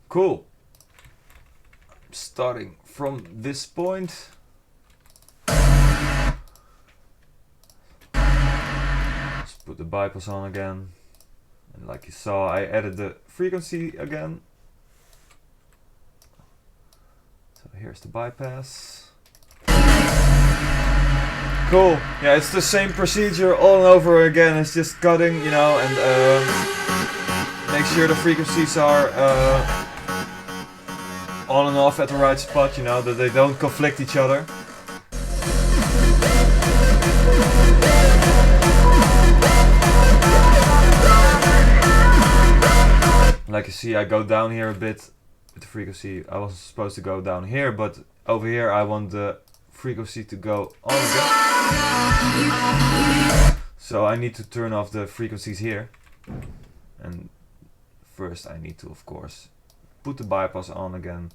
Cool. Starting from this point. Let's put the bypass on again. And like you saw, I added the frequency again. So here's the bypass. Cool. Yeah, it's the same procedure all over again. It's just cutting, you know, and make sure the frequencies are on and off at the right spot, you know, that they don't conflict each other. Like you see, I go down here a bit with the frequency. I was supposed to go down here, but over here I want the frequency to go on again. So I need to turn off the frequencies here. And first I need to, of course, put the bypass on again.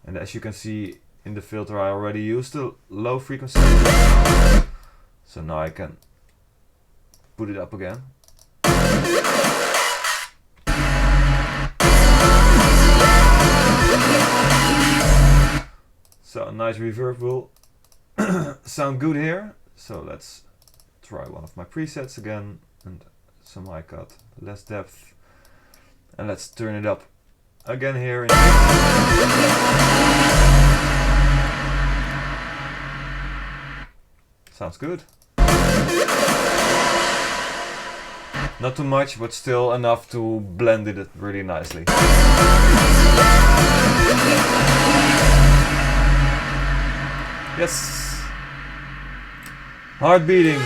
And as you can see in the filter, I already used the low frequency. So now I can put it up again. So a nice reverb will sound good here. So let's try one of my presets again, and some high cut, less depth. And let's turn it up again here. Sounds good. Not too much, but still enough to blend it really nicely. Yes. Heart beating.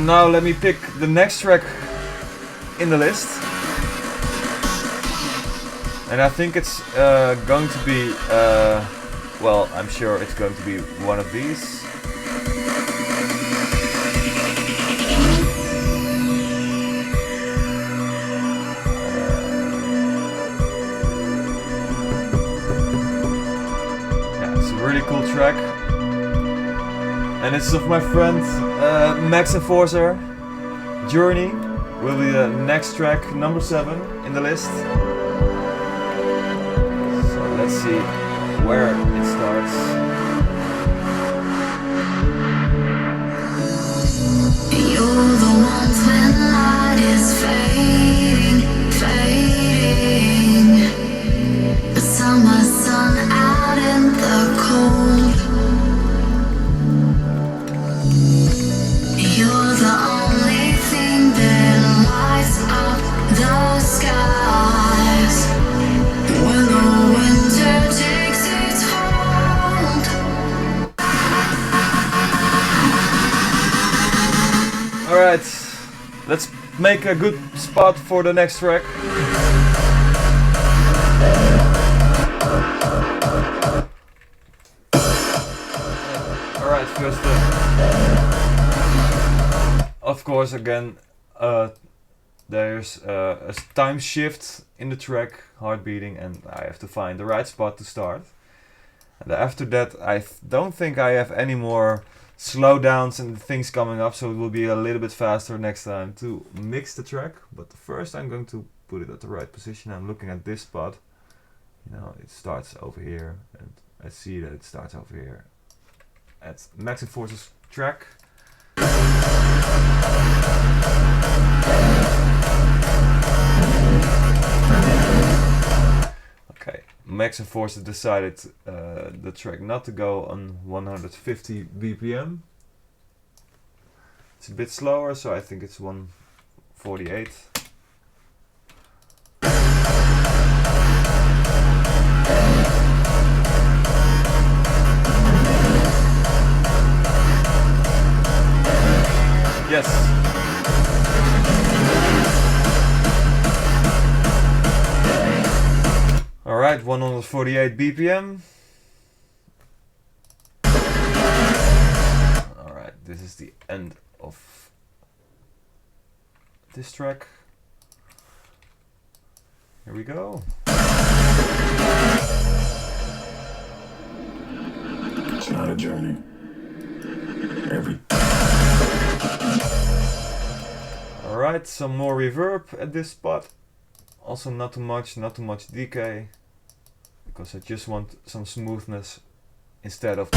And now let me pick the next track in the list. And I think it's going to be, well, I'm sure it's going to be one of these. Yeah, it's a really cool track. And it's of my friend Max Enforcer. Journey will be the next track, number 7 in the list. Let's see where it starts. You're the ones when light is fading, fading. The summer sun out in the cold. You're the only thing that lights up the skies. When the winter takes its hold. Alright, let's make a good spot for the next track. Alright, first of course again there's a time shift in the track, hard beating, and I have to find the right spot to start. And after that I don't think I have any more slowdowns and things coming up, so it will be a little bit faster next time to mix the track. But first I'm going to put it at the right position. I'm looking at this spot. You know, it starts over here, and I see that it starts over here at Max Enforcer's track. Okay, Max Enforcer decided the track not to go on 150 BPM. It's a bit slower, so I think it's 148. Yes. Alright, 148 BPM. Alright, this is the end of this track. Here we go. It's not a journey. Alright, some more reverb at this spot. Also not too much decay, because I just want some smoothness instead of.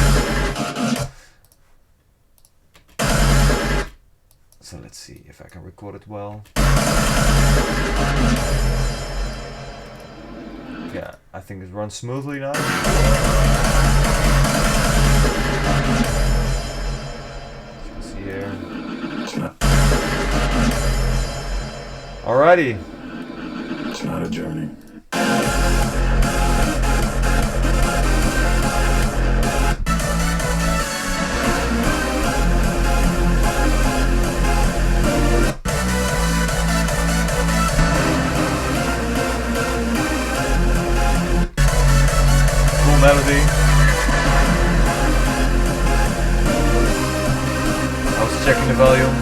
So let's see if I can record it well. Yeah, I think it runs smoothly now. Let's see here. Alrighty. It's not a journey. Cool melody. I was checking the volume.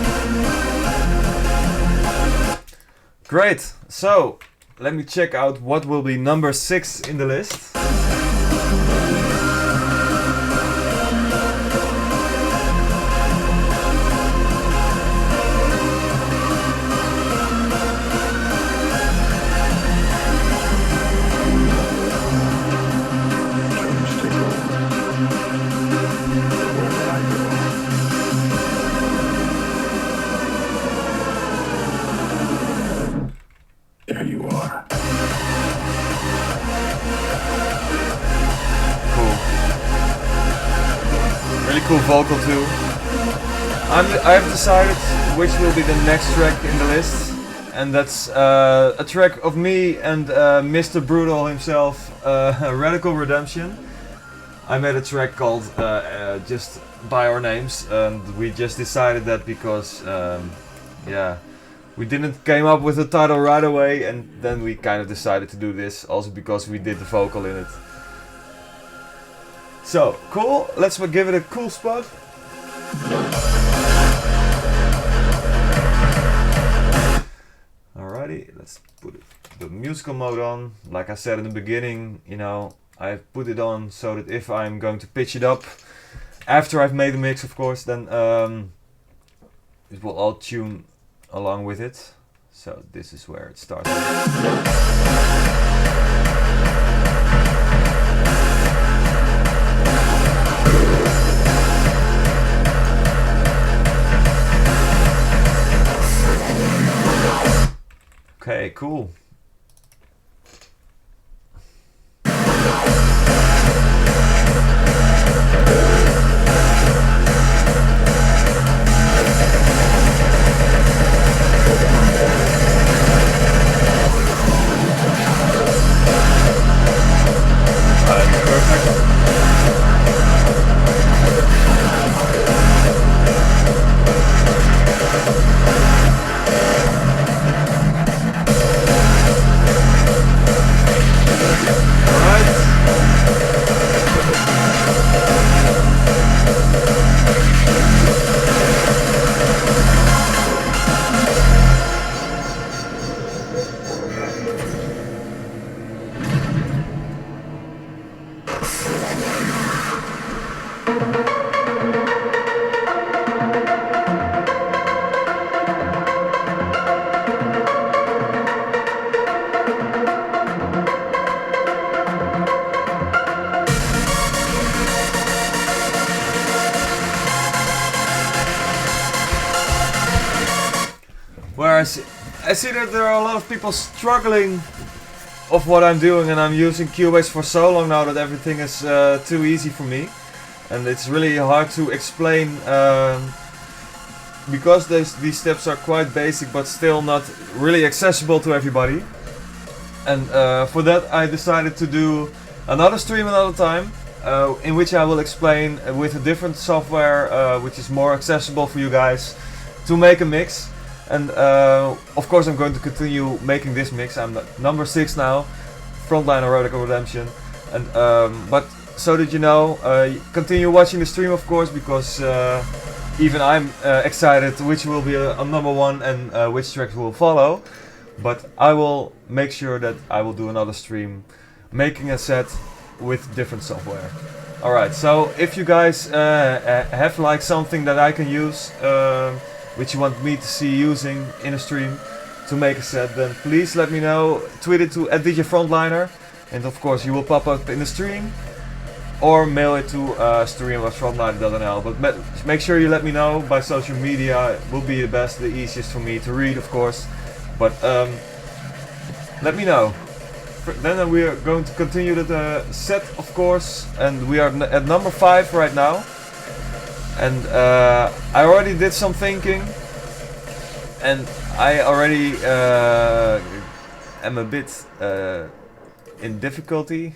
Great, so let me check out what will be number 6 in the list. There you are. Cool. Really cool vocal too. I have decided which will be the next track in the list, and that's a track of me and Mr. Brutal himself, Radical Redemption. I made a track called just by our names, and we just decided that because yeah, we didn't came up with a title right away, and then we kind of decided to do this also because we did the vocal in it. So cool, let's give it a cool spot. Alrighty, let's put the musical mode on. Like I said in the beginning, you know, I put it on so that if I'm going to pitch it up after I've made the mix, of course, then it will all tune along with it. So this is where it starts. Okay, cool. Whereas I see that there are a lot of people struggling of what I'm doing, and I'm using Cubase for so long now that everything is too easy for me, and it's really hard to explain because these steps are quite basic but still not really accessible to everybody. And for that I decided to do another stream another time in which I will explain with a different software which is more accessible for you guys to make a mix. And of course I'm going to continue making this mix. I'm number 6 now, Frontliner Radical Redemption. And but so that you know, continue watching the stream of course, because even I'm excited which will be a number 1 and which tracks will follow. But I will make sure that I will do another stream making a set with different software. Alright, so if you guys have like something that I can use which you want me to see using in a stream to make a set, then please let me know. Tweet it to @DJFrontliner, and of course you will pop up in the stream, or mail it to stream@frontliner.nl. But make sure you let me know by social media. It will be the best, the easiest for me to read, of course. But let me know. Then we are going to continue the set, of course, and we are at number 5 right now. And I already did some thinking, and I already am a bit in difficulty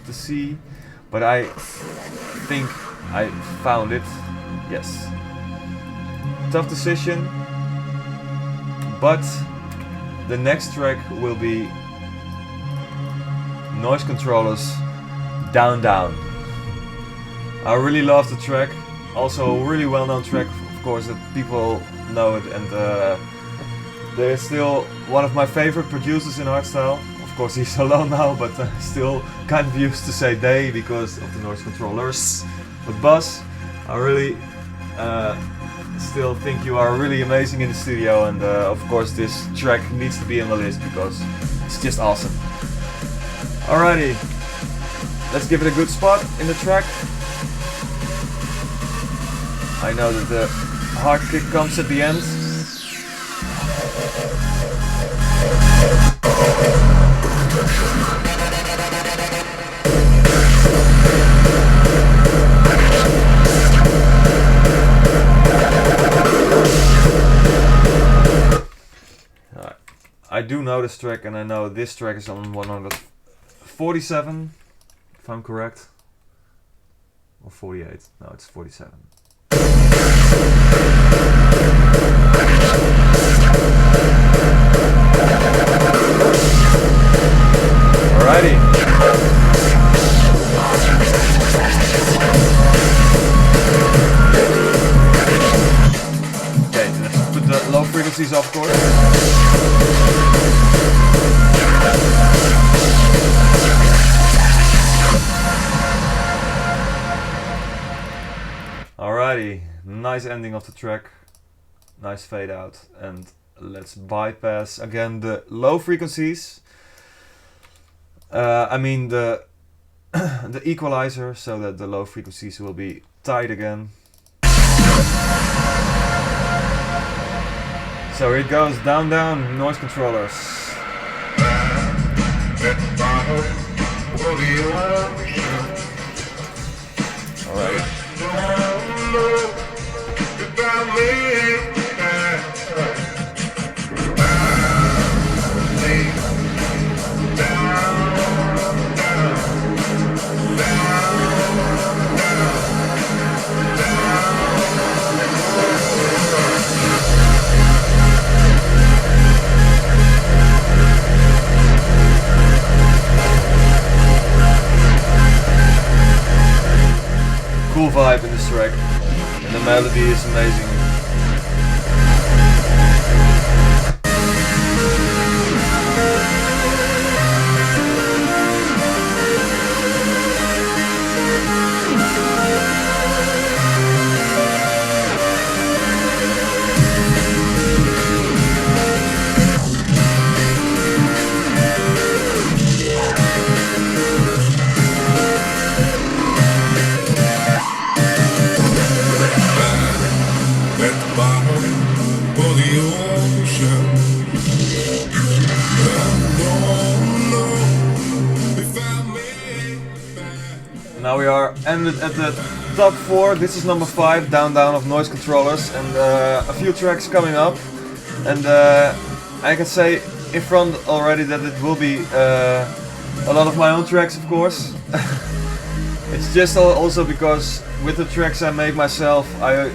to see, but I think I found it. Yes. Tough decision, but the next track will be Noise Controllers Down Down. I really love the track. Also a really well-known track, of course, that people know it, and they're still one of my favorite producers in hardstyle. Of course he's alone now, but still kind of used to say they because of the Noise Controllers. But Buzz, I really still think you are really amazing in the studio, and of course this track needs to be on the list because it's just awesome. Alrighty, let's give it a good spot in the track. I know that the hard kick comes at the end. I do know this track, and I know this track is on 147, if I'm correct. or 48. No, it's 47. Alrighty. Okay, let's put the low frequencies off, of course. Alrighty, nice ending of the track, nice fade out, and let's bypass again the low frequencies. I mean the the equalizer, so that the low frequencies will be tight again. So here it goes, down, down, noise controllers. Alright. Cool vibe in this track, and the melody is amazing. Now we are ended at the top 4. This is number 5, Down Down of Noise Controllers, and a few tracks coming up. And I can say in front already that it will be a lot of my own tracks, of course. It's just also because with the tracks I make myself, I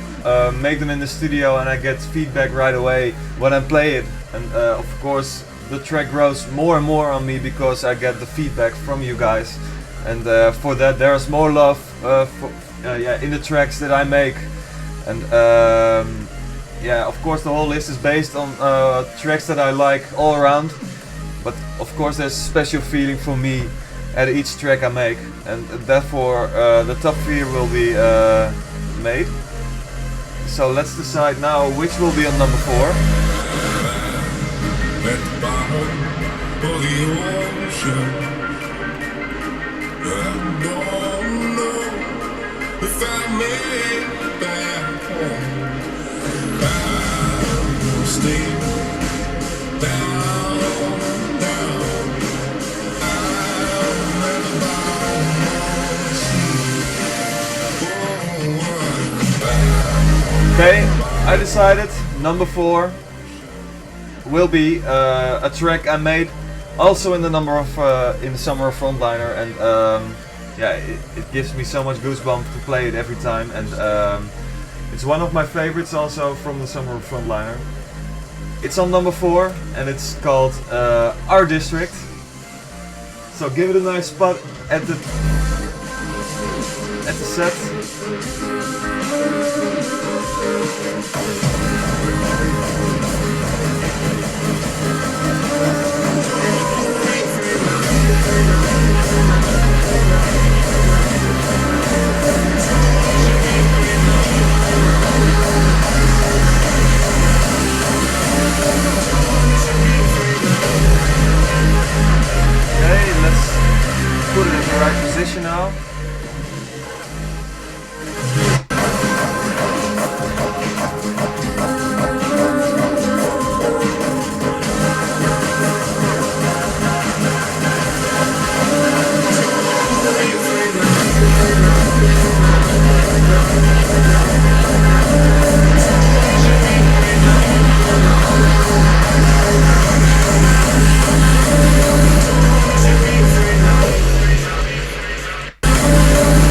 make them in the studio and I get feedback right away when I play it. And of course the track grows more and more on me because I get the feedback from you guys. And for that there's more love in the tracks that I make. And yeah, of course the whole list is based on tracks that I like all around. But of course there's a special feeling for me at each track I make. And therefore the top 3 will be made. So let's decide now which will be on number 4. At the bottom of the ocean, I don't know if I made it back home. I'll stay down, down. I'm at the bottom of the sea. Okay, I decided number 4 will be a track I made also in the summer of Frontliner, and yeah, it gives me so much goosebumps to play it every time, and it's one of my favorites also from the summer of Frontliner. It's on number 4 and it's called Our District. So give it a nice spot at the set. Okay, let's put it in the right position now.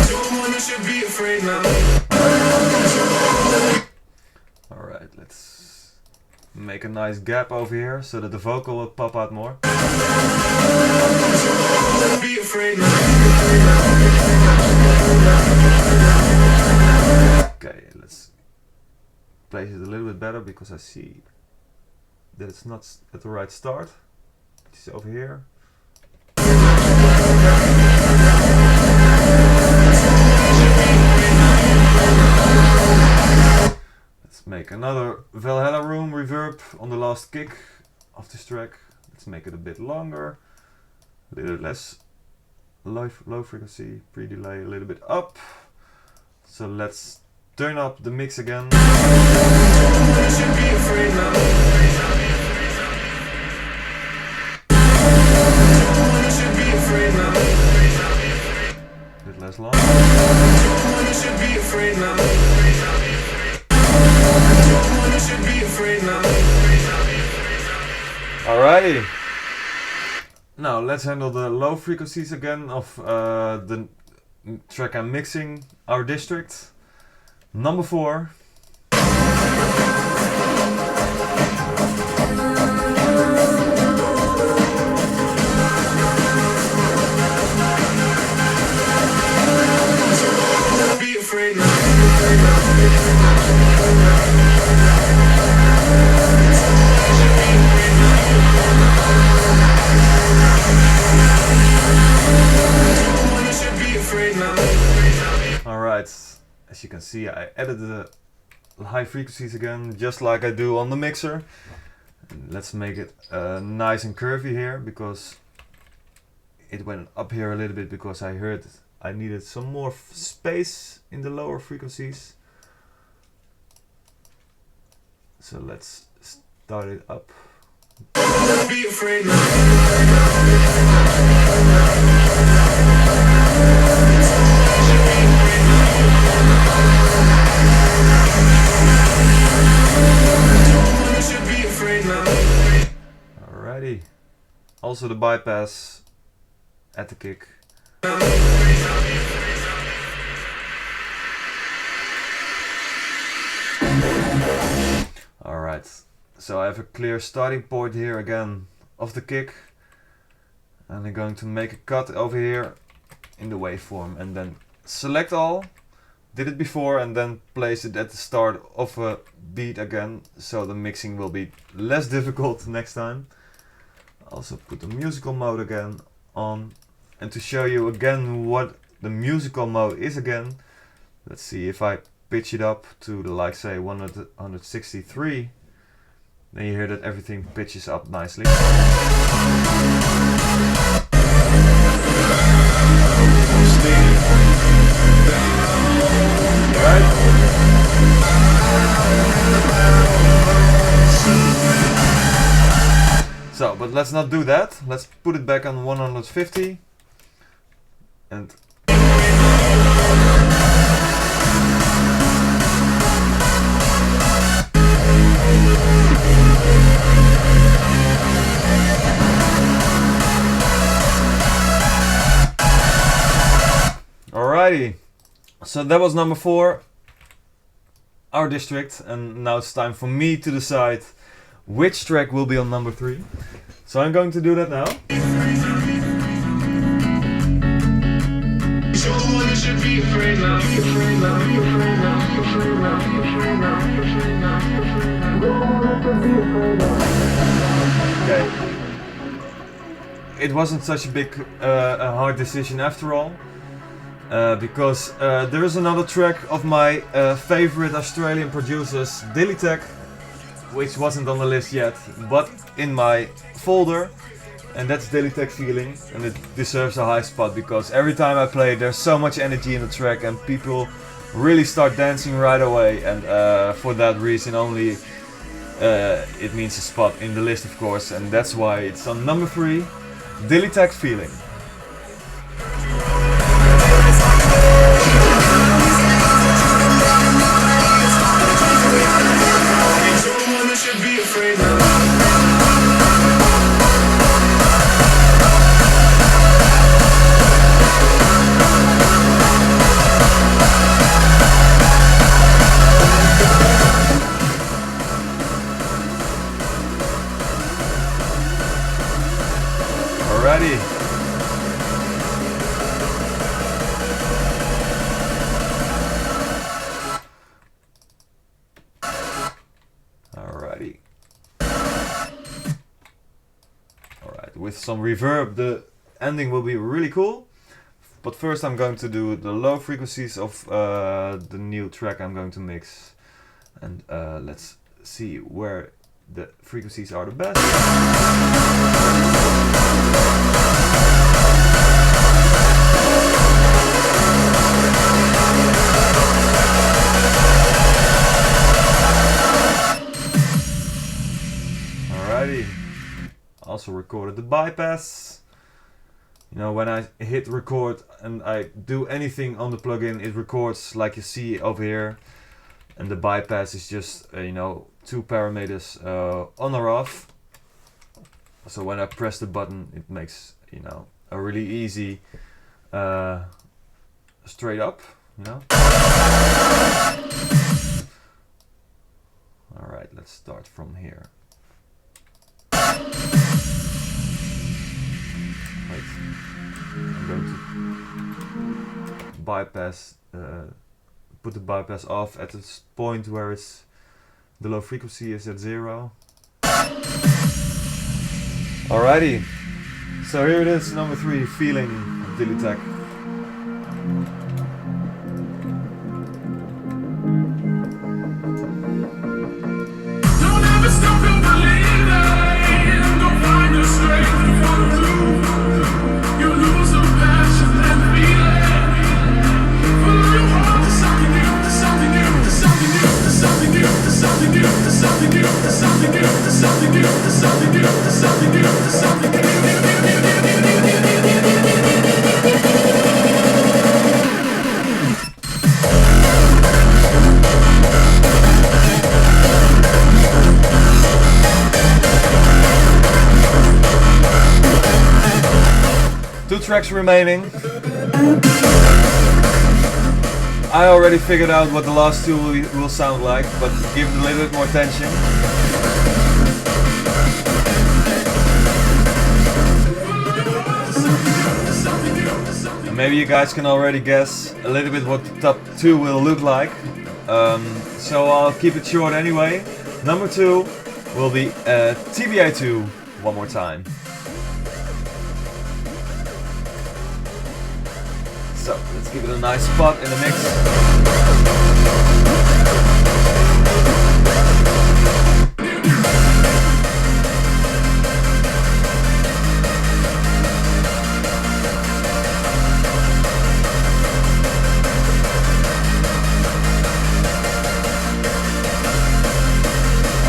Don't wanna should be make a nice gap over here so that the vocal will pop out more. Be afraid now. Okay, let's place it a little bit better because I see that it's not at the right start. It's over here. Let's make another Valhalla room reverb on the last kick of this track. Let's make it a bit longer, a little less low frequency, pre-delay a little bit up. So let's turn up the mix again. A bit less long. Alrighty. Now let's handle the low frequencies again of the track I'm mixing, Our District. Number 4. Be afraid now. Alright, as you can see I added the high frequencies again, just like I do on the mixer. And let's make it nice and curvy here, because it went up here a little bit because I heard I needed some more space in the lower frequencies. So let's start it up. Be afraid Alrighty. Also the bypass at the kick. Alright, so I have a clear starting point here again of the kick, and I'm going to make a cut over here in the waveform and then select all. Did it before and then place it at the start of a beat again, so the mixing will be less difficult next time. Also put the musical mode again on, and to show you again what the musical mode is again, let's see if I pitch it up to the, like say 163, then you hear that everything pitches up nicely. Right? So, but let's not do that. Let's put it back on 150 and alrighty, so that was number 4, Our District, and now it's time for me to decide which track will be on number 3. So I'm going to do that now. Okay. It wasn't such a big, a hard decision after all. Because there is another track of my favorite Australian producers, Dillytech, which wasn't on the list yet, but in my folder, and that's Dillytech Feeling, and it deserves a high spot because every time I play it, there's so much energy in the track and people really start dancing right away, and for that reason only it means a spot in the list, of course, and that's why it's on number 3, Dillytech Feeling. with some reverb, the ending will be really cool. But first I'm going to do the low frequencies of the new track I'm going to mix. And let's see where the frequencies are the best. Alrighty. Also recorded the bypass. You know, when I hit record and I do anything on the plugin, it records like you see over here. And the bypass is just, you know, 2 parameters on or off. So when I press the button, it makes, you know, a really easy straight up, you know. Alright, let's start from here. Wait, I'm going to bypass, put the bypass off at this point where it's the low frequency is at 0. Alrighty, so here it is, number 3, Feeling of Dilitech. Don't ever stop your believing. Don't find the strength to follow through. You lose the passion and feeling. Follow your heart to something new, to something new, to something new, to something new, to something new, to something new, to something new, to something new, to something new, to something new, to something new. Two tracks remaining. I already figured out what the last two will sound like, but give it a little bit more attention. And maybe you guys can already guess a little bit what the top 2 will look like. So I'll keep it short anyway. Number 2 will be TBA2 one more time. So let's give it a nice spot in the mix.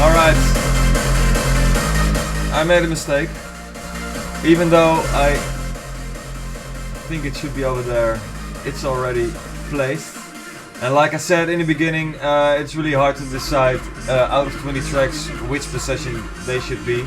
Alright, I made a mistake. Even though I think it should be over there, it's already placed. And like I said in the beginning, it's really hard to decide out of 20 tracks which position they should be.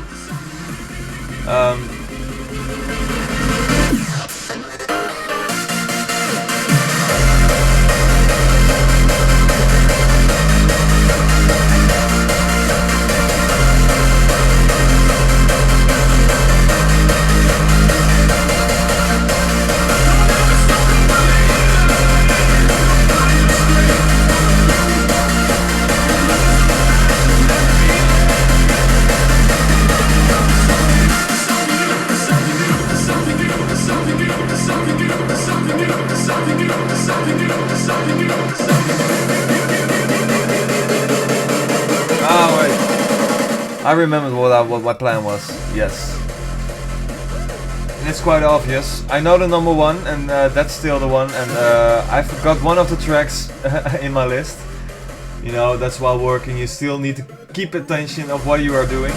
I remembered what my plan was, yes. And it's quite obvious. I know the number 1 and that's still the one, and I forgot one of the tracks in my list. You know, that's while working, you still need to keep attention of what you are doing.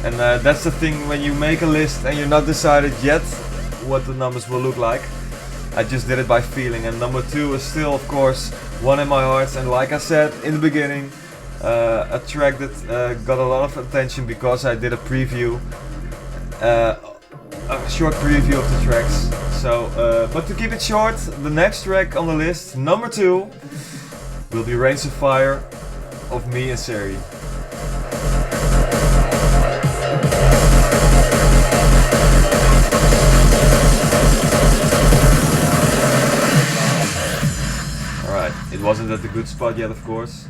And that's the thing when you make a list and you're not decided yet what the numbers will look like. I just did it by feeling, and number 2 is still of course one in my heart, and like I said in the beginning, a track that got a lot of attention because I did a preview, a short preview of the tracks. So, but to keep it short, the next track on the list, number 2, will be Rains of Fire of me and Seri. Alright, it wasn't at the good spot yet, of course.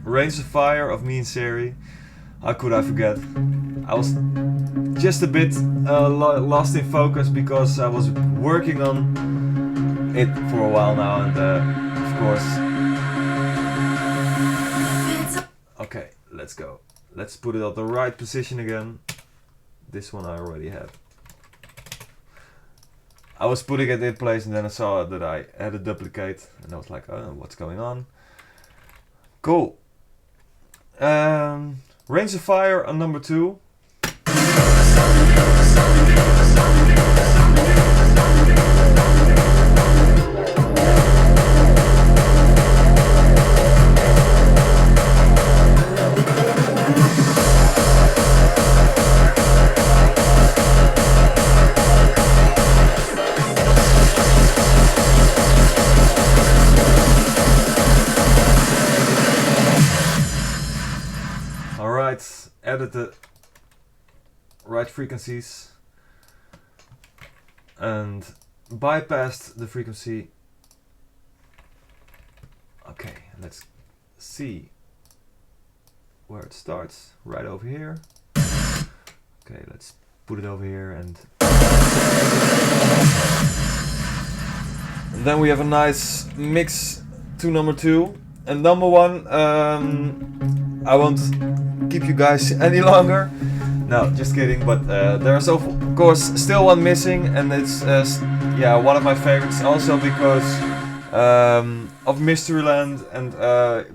Rains of Fire of me and Seri. How could I forget? I was just a bit lost in focus because I was working on it for a while now, and of course. Okay, let's go. Let's put it at the right position again. This one I already had. I was putting it in place and then I saw that I had a duplicate and I was like, oh, what's going on? Cool. Range of Fire on number 2. Added the right frequencies and bypassed the frequency. Okay, let's see where it starts. Right over here. Okay, let's put it over here, and then we have a nice mix to number 2 and number 1. I won't keep you guys any longer. No, just kidding. But there's of course still one missing, and it's yeah, one of my favorites. Also because of Mysteryland, and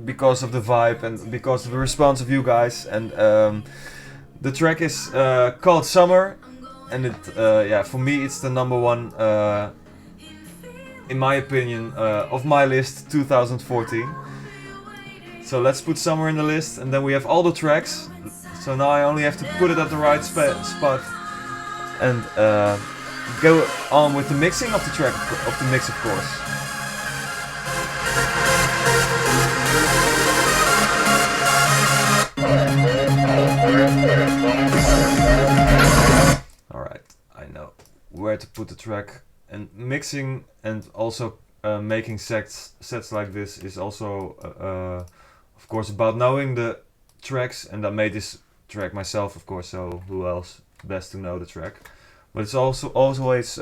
because of the vibe, and because of the response of you guys. And the track is called Summer, and it yeah, for me it's the number 1 in my opinion of my list 2014. So let's put Summer in the list, and then we have all the tracks. So now I only have to put it at the right spot and go on with the mixing of the track, of the mix, of course. Alright, I know where to put the track, and mixing and also making sets like this is also of course about knowing the tracks, and I made this track myself, of course, so who else best to know the track. But it's also always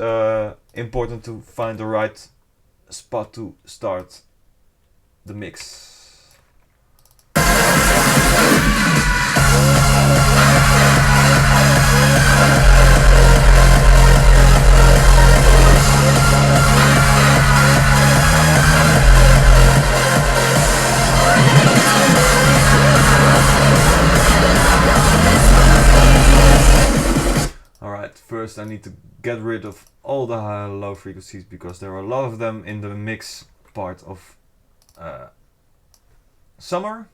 important to find the right spot to start the mix. First I need to get rid of all the high and low frequencies, because there are a lot of them in the mix part of Summer.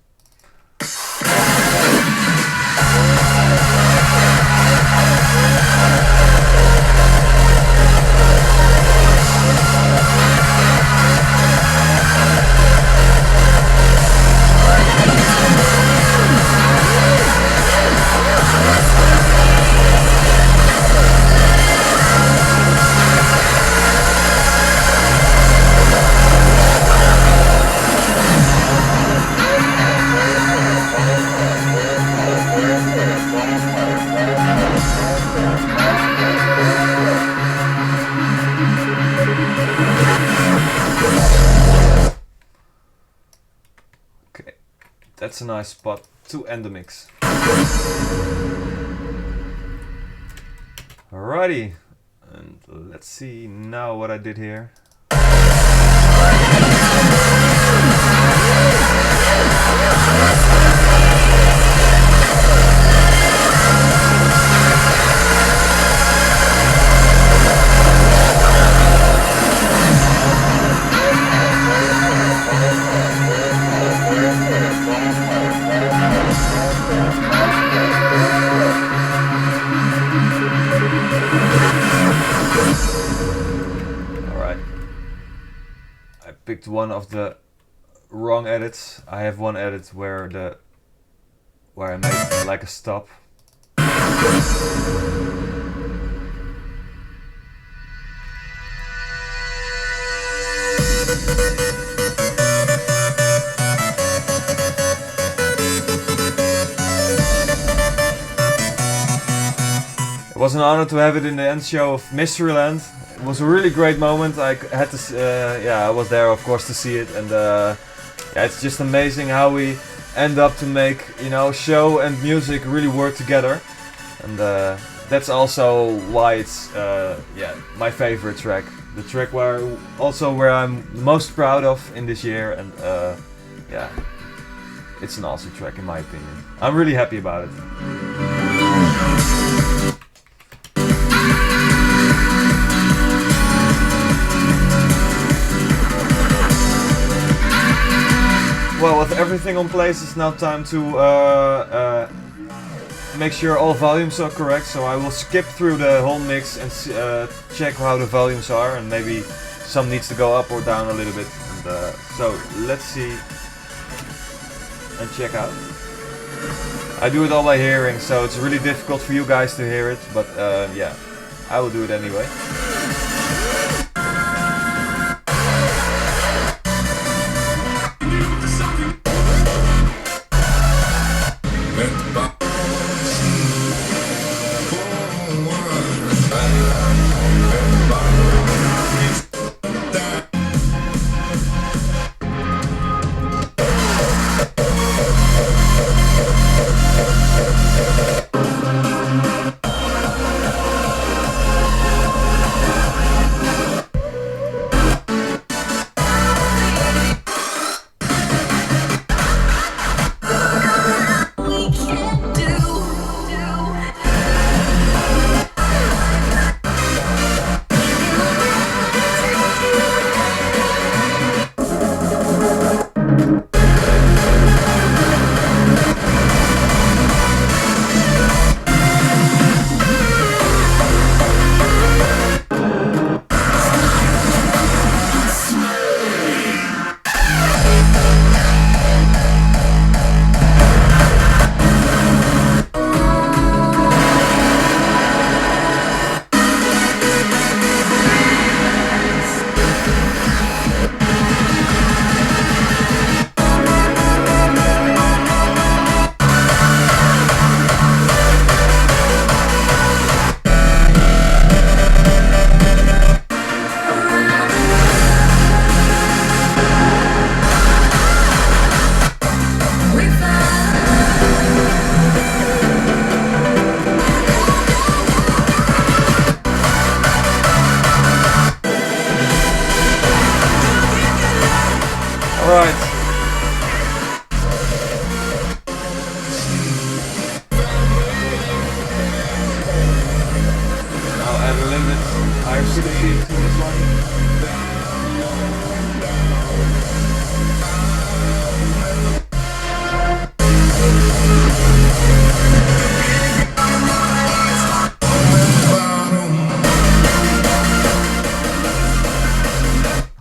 That's a nice spot to end the mix. Alrighty, and let's see now what I did here. Picked one of the wrong edits. I have one edit where I made like a stop. was an honor to have it in the end show of Mysteryland. It was a really great moment. I had to, I was there of course to see it, and it's just amazing how we end up to make, you know, show and music really work together, and that's also why it's my favorite track. The track where I'm most proud of in this year, and it's an awesome track in my opinion. I'm really happy about it. Well, with everything on place, it's now time to make sure all volumes are correct. So I will skip through the whole mix and check how the volumes are, and maybe some needs to go up or down a little bit. And, so let's see and check out. I do it all by hearing, so it's really difficult for you guys to hear it, but I will do it anyway.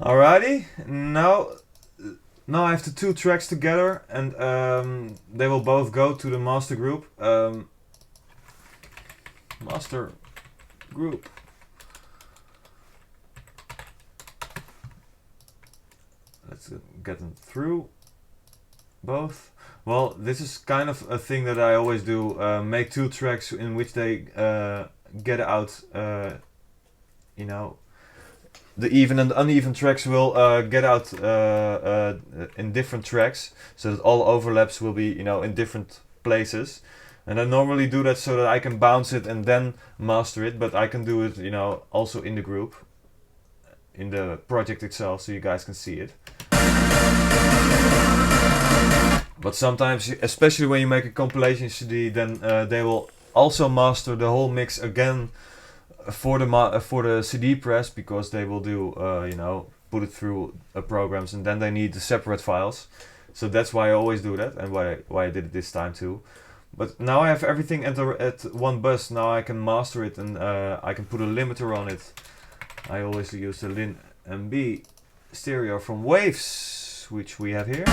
Alrighty, now I have the two tracks together, and they will both go to the master group. Master group. Let's get them through both. Well, this is kind of a thing that I always do, make two tracks in which they get out, you know, the even and uneven tracks will get out in different tracks, so that all overlaps will be, you know, in different places. And I normally do that so that I can bounce it and then master it, but I can do it, you know, also in the group, in the project itself, so you guys can see it. But sometimes, especially when you make a compilation CD, then they will also master the whole mix again for the CD press, because they will do, you know, put it through programs, and then they need the separate files. So that's why I always do that, and why I did it this time too. But now I have everything at one bus. Now I can master it, and I can put a limiter on it. I always use the Lin MB stereo from Waves, which we have here.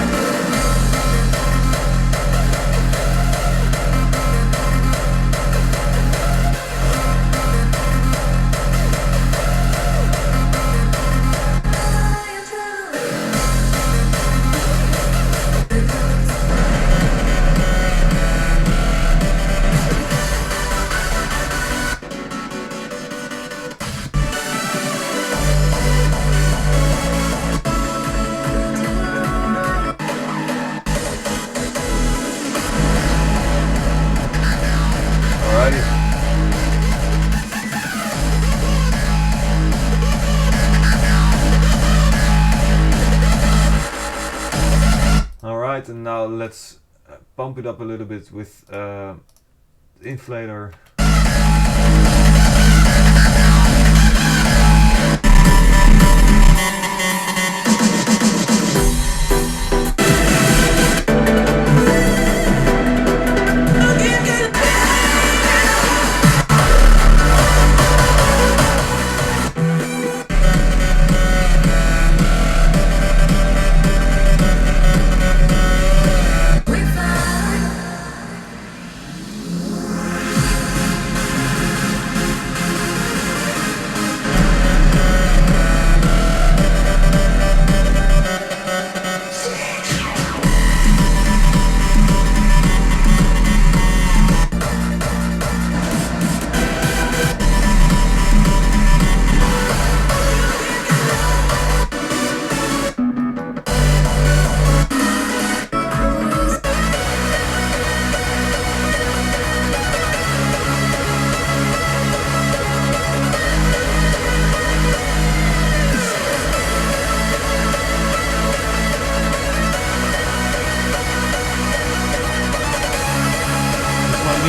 Alright, and now let's pump it up a little bit with the inflator.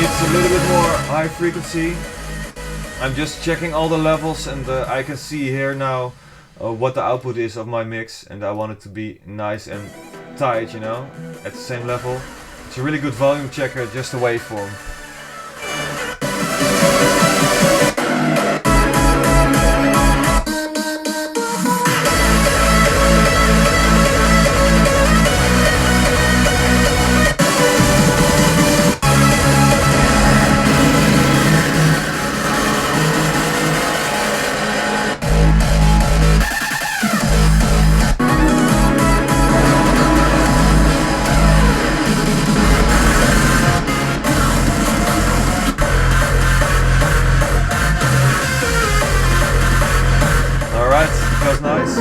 It's a little bit more high frequency. I'm just checking all the levels, and I can see here now what the output is of my mix, and I want it to be nice and tight, you know, at the same level. It's a really good volume checker, just a waveform. Feels nice.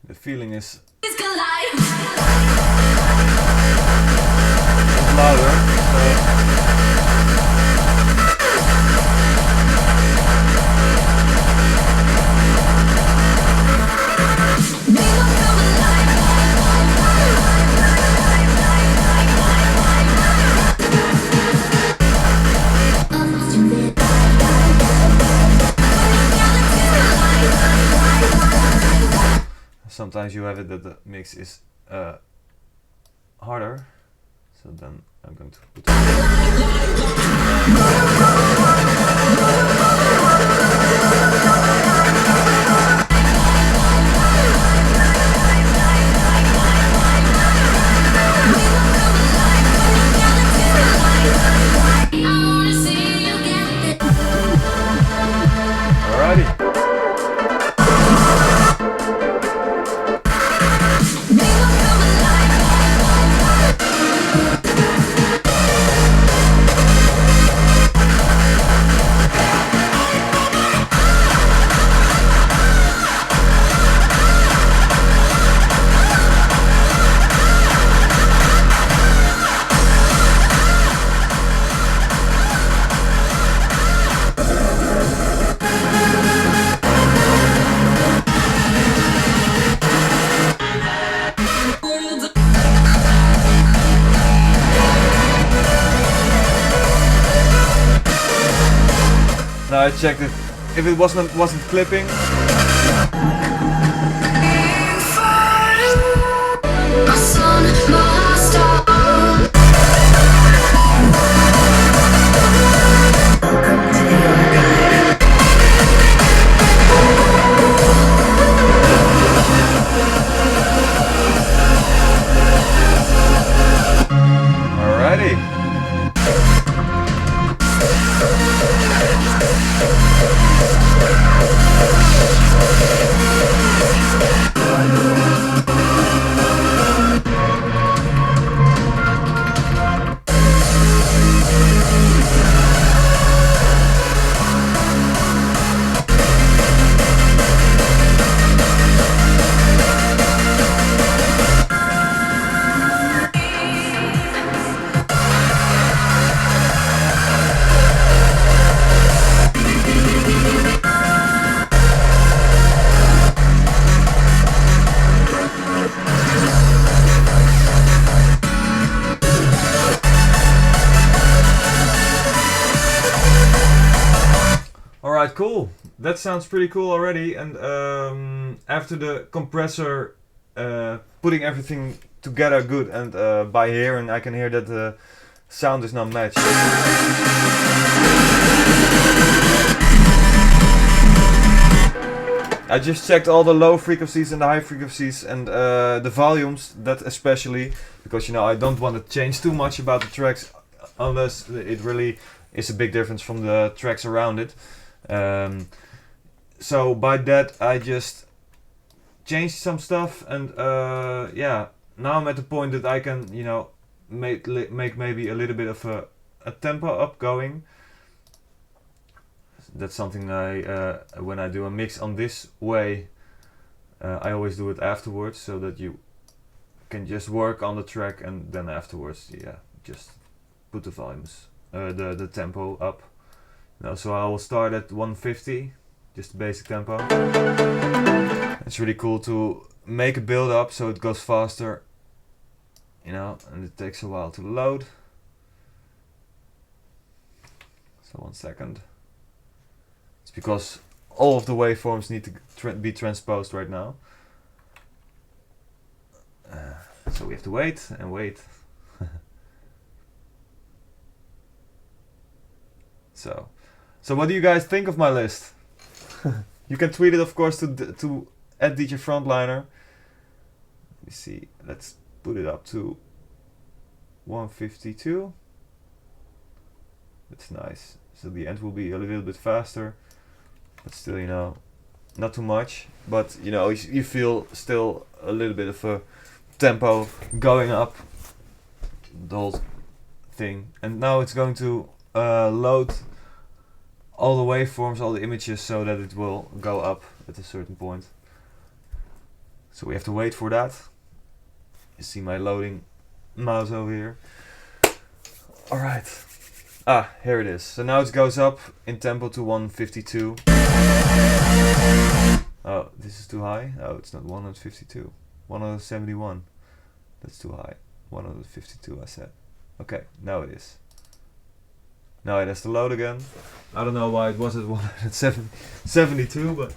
The feeling is louder. Sometimes you have it that the mix is harder, so then I'm going to put alrighty. Now I checked it. If it wasn't clipping. Alrighty. Cool. That sounds pretty cool already. And after the compressor putting everything together good, and by hearing, I can hear that the sound is not matched. I just checked all the low frequencies and the high frequencies and the volumes, that especially, because I don't want to change too much about the tracks unless it really is a big difference from the tracks around it. So by that I just changed some stuff, and yeah, now I'm at the point that I can make maybe a little bit of a tempo up going. That's something when I do a mix on this way, I always do it afterwards, so that you can just work on the track and then afterwards, just put the volumes, the tempo up. So I will start at 150, just the basic tempo. It's really cool to make a build up so it goes faster, and it takes a while to load. So 1 second. It's because all of the waveforms need to be transposed right now. So we have to wait and wait. So what do you guys think of my list? You can tweet it, of course, to @DJFrontliner. Let me see. Let's put it up to 152. That's nice. So the end will be a little bit faster, but still, not too much. But you feel still a little bit of a tempo going up the whole thing. And now it's going to load all the waveforms, all the images, so that it will go up at a certain point. So we have to wait for that. You see my loading mouse over here. Alright. Here it is. So now it goes up in tempo to 152. Oh, this is too high? Oh, it's not 152. 171. That's too high. 152 I said. Okay, now it is. Now it has to load again. I don't know why it was at 172, but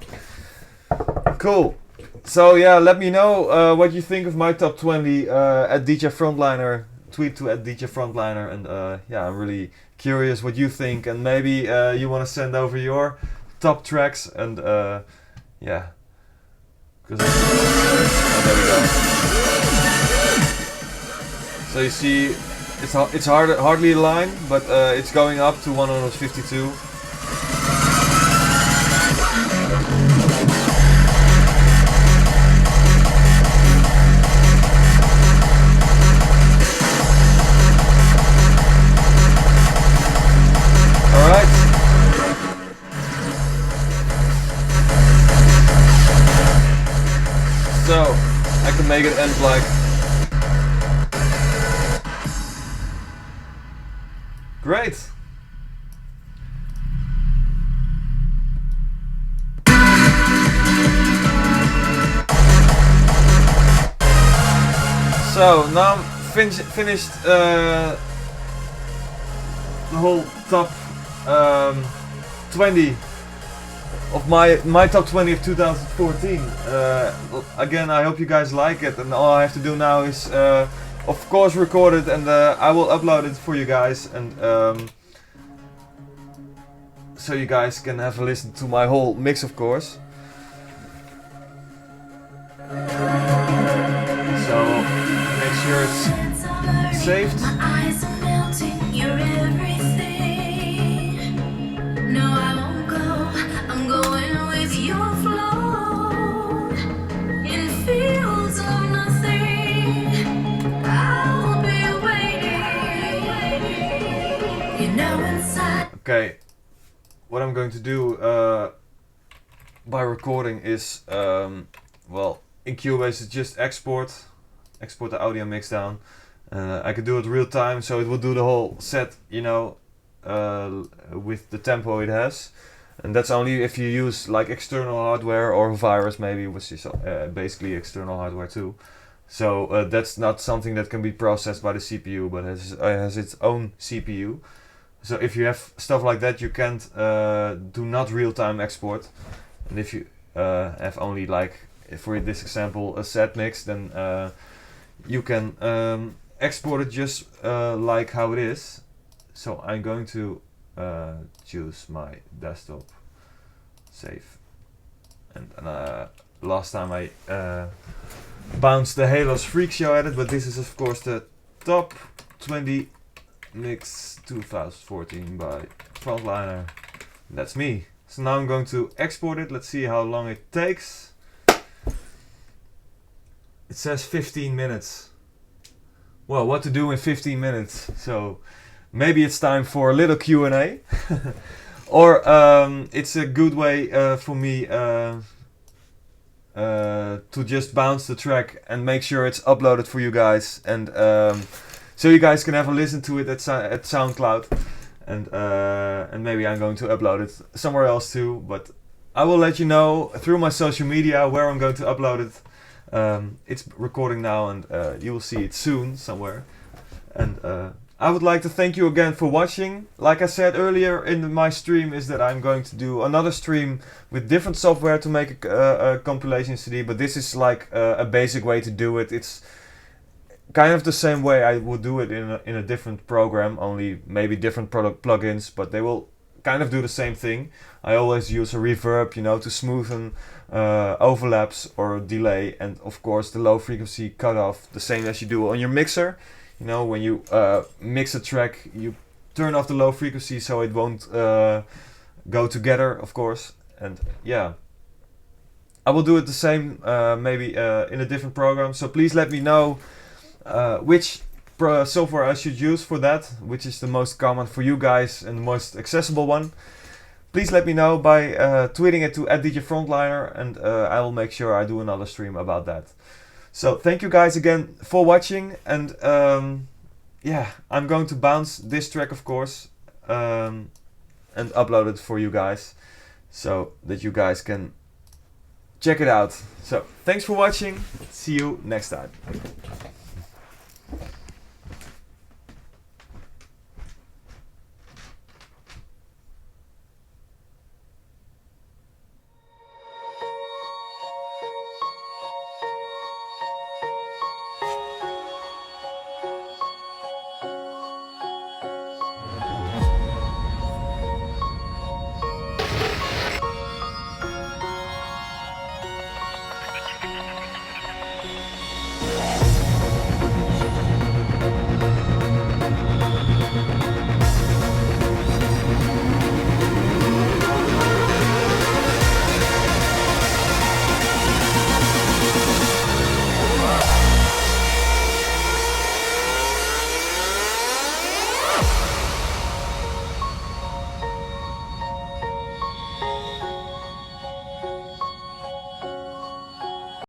cool. So yeah, let me know what you think of my top 20 @DJFrontliner. Tweet to @DJFrontliner, and yeah, I'm really curious what you think, and maybe you want to send over your top tracks, and yeah. Oh, there we go. So you see, it's hardly a line, but it's going up to 152. Alright. So I can make it end like great. So now I'm finished the whole top 20 of my top 20 of 2014. Again, I hope you guys like it, and all I have to do now is of course record it, and I will upload it for you guys, and so you guys can have a listen to my whole mix, of course. So make sure it's saved. Okay, what I'm going to do by recording is, well, in Cubase it's just export the audio mix down. I can do it real time, so it will do the whole set, with the tempo it has. And that's only if you use like external hardware or a virus maybe, which is basically external hardware too. So that's not something that can be processed by the CPU, but has its own CPU. So if you have stuff like that, you can't do not real-time export. And if you have only like, for this example, a set mix, then you can export it just like how it is. So I'm going to choose my desktop, save, and last time I bounced the Halo's Freak Show edit, but this is of course the top 20 mix 2014 by Frontliner. That's me. So now I'm going to export it. Let's see how long it takes. It says 15 minutes. Well, what to do in 15 minutes? So maybe it's time for a little Q&A. Or it's a good way for me to just bounce the track and make sure it's uploaded for you guys, and so you guys can have a listen to it at SoundCloud, and maybe I'm going to upload it somewhere else too, but I will let you know through my social media where I'm going to upload it. It's recording now, and you will see it soon somewhere. And I would like to thank you again for watching. Like I said earlier in my stream, is that I'm going to do another stream with different software to make a compilation CD, but this is like a basic way to do it. It's kind of the same way I would do it in a different program, only maybe different product plugins, but they will kind of do the same thing. I always use a reverb, you know, to smoothen overlaps or delay, and of course the low frequency cutoff, the same as you do on your mixer. You know, when you mix a track, you turn off the low frequency so it won't go together, of course. And yeah, I will do it the same, maybe in a different program. So please let me know which software I should use for that, which is the most common for you guys and the most accessible one. Please let me know by tweeting it to @DJFrontliner, and I will make sure I do another stream about that. So thank you guys again for watching, and yeah, I'm going to bounce this track, of course, and upload it for you guys so that you guys can check it out. So thanks for watching. See you next time.